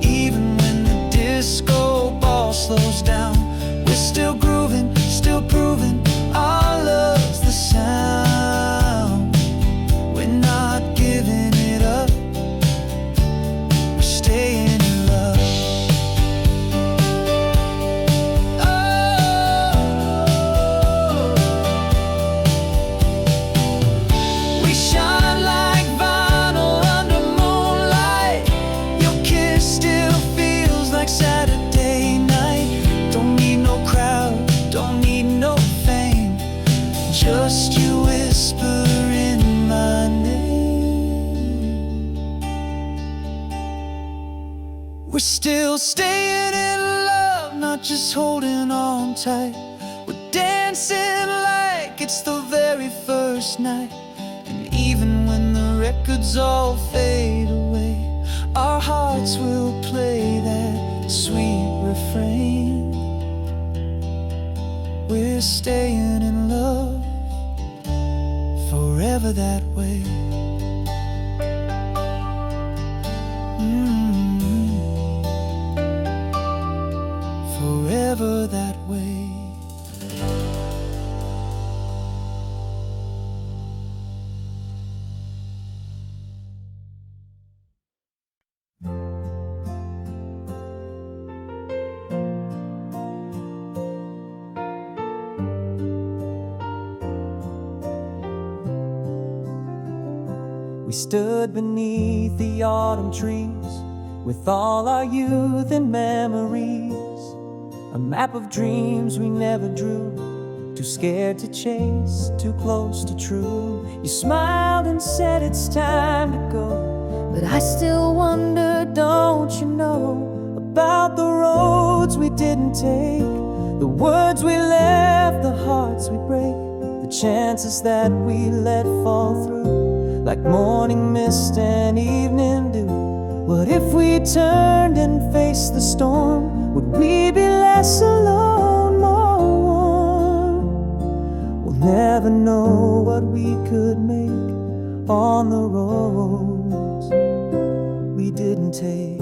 Even when the disco ball slows down, we're still grooving, still proving our love's the sound. We're not giving it up, we're staying in love. We shine like vinyl under moonlight. Your kiss still feels like Saturday night. Don't need no crowd, don't need no fame, just you whispering my name. We're still staying in love, not just holding on tight. We're dancing like it's the very first night. And even when the records all fade away, our hearts will play that sweet refrain. We're staying in love forever that way. Forever that way. We stood beneath the autumn trees with all our youth and memories, a map of dreams we never drew, too scared to chase, too close to true. You smiled and said it's time to go, but I still wonder, don't you know, about the roads we didn't take, the words we left, the hearts we break, the chances that we let fall through, like morning mist and evening dew. What if we turned and faced the storm? Would we be less alone, more warm? We'll never know what we could make on the roads we didn't take.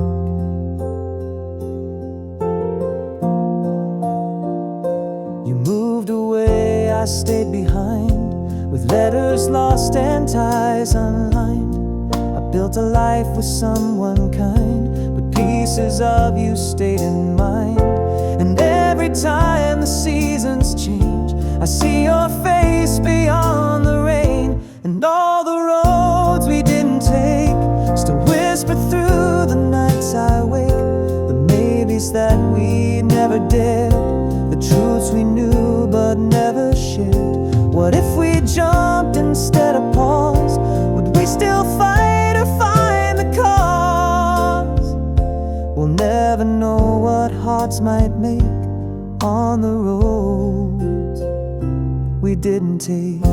You moved away, I stayed behind, with letters lost and ties unlined. I built a life with someone kind, but pieces of you stayed in mind. And every time the seasons change, I see your face beyond the rain. And all the roads we didn't take still whisper through the nights I wake, the maybes that we never dared, the truths we knew but never shared. What if we jumped instead of paused? Would we still fight or find the cause? hearts might make on the roads we didn't take.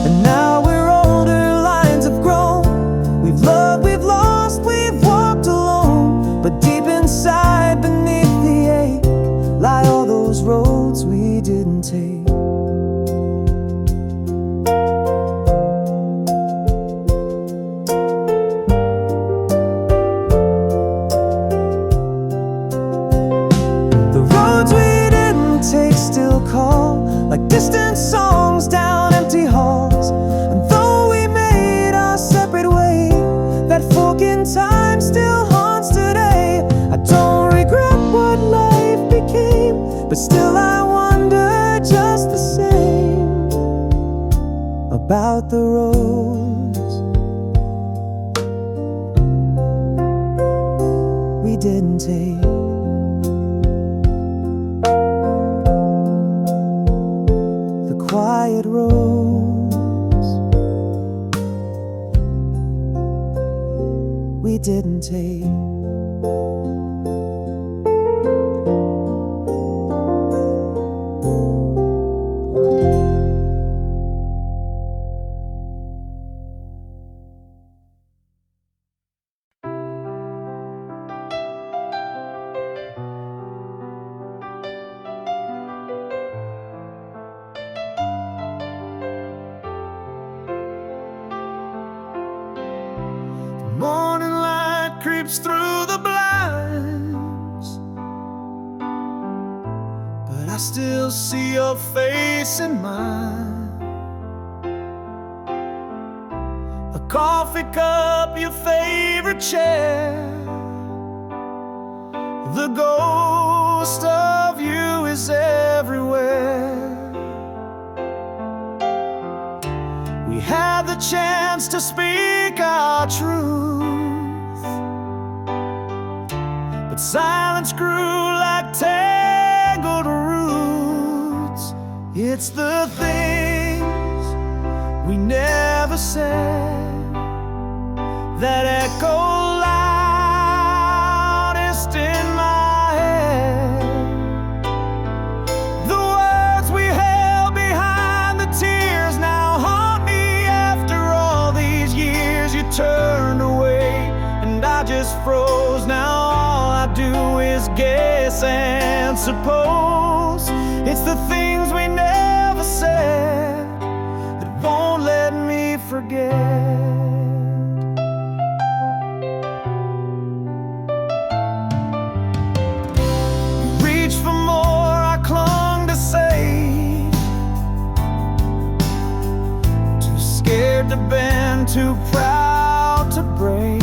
And now we're older, lines have grown. We've loved, we've lost, we've walked alone. But deep inside, beneath the ache, lie all those roads we didn't take. Still call like distant songs down empty halls. And though we made our separate way, that fork in time still haunts today. I don't regret what life became, but still I wonder just the same about the roads we didn't take. Quiet roads we didn't take. Morning light creeps through the blinds, but I still see your face in mine. A coffee cup, your favorite chair, the ghost of you is everywhere. We had the chance to speak our truth, but silence grew like tangled roots. It's the things we never said that echo loudest in my head. The words we held behind the tears now haunt me after all these years. You turned away and I just froze. Now all I do is guess and suppose. It's the things we never said that won't let me forget. Reached for more, I clung to save. Too scared to bend, too proud to break.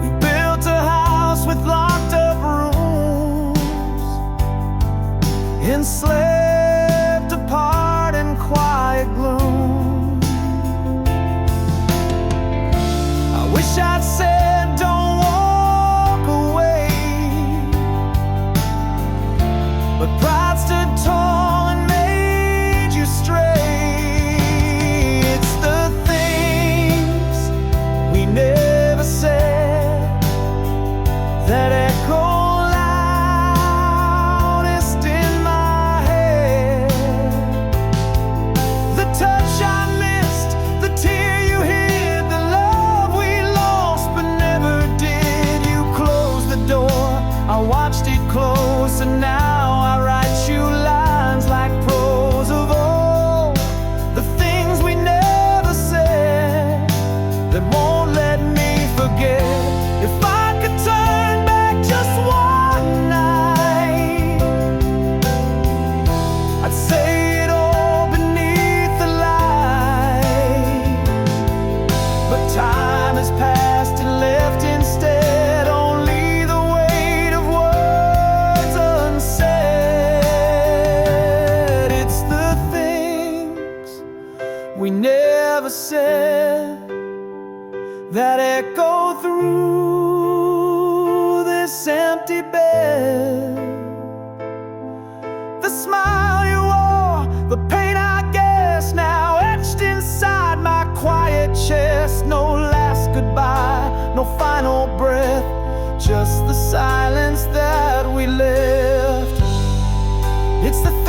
We built a house with locked up rooms, enslaved apart in quiet gloom. I wish I'd said don't walk away, but pride stood tall and made you stray. It's the things we never said that echo loudest in my head. The touch I missed, the tear you hid, the love we lost but never did. You closed the door, I watched it close, and now I write you lines like prose of old. The things we never said that won't let me forget. If I could turn back just one night, I'd say it all beneath the light. But time has passed and left instead only the weight of words unsaid. It's the things we never said that echo through this empty bed. The smile you wore, the pain I guess now etched inside my quiet chest. No last goodbye final breath, just the silence that we left. It's the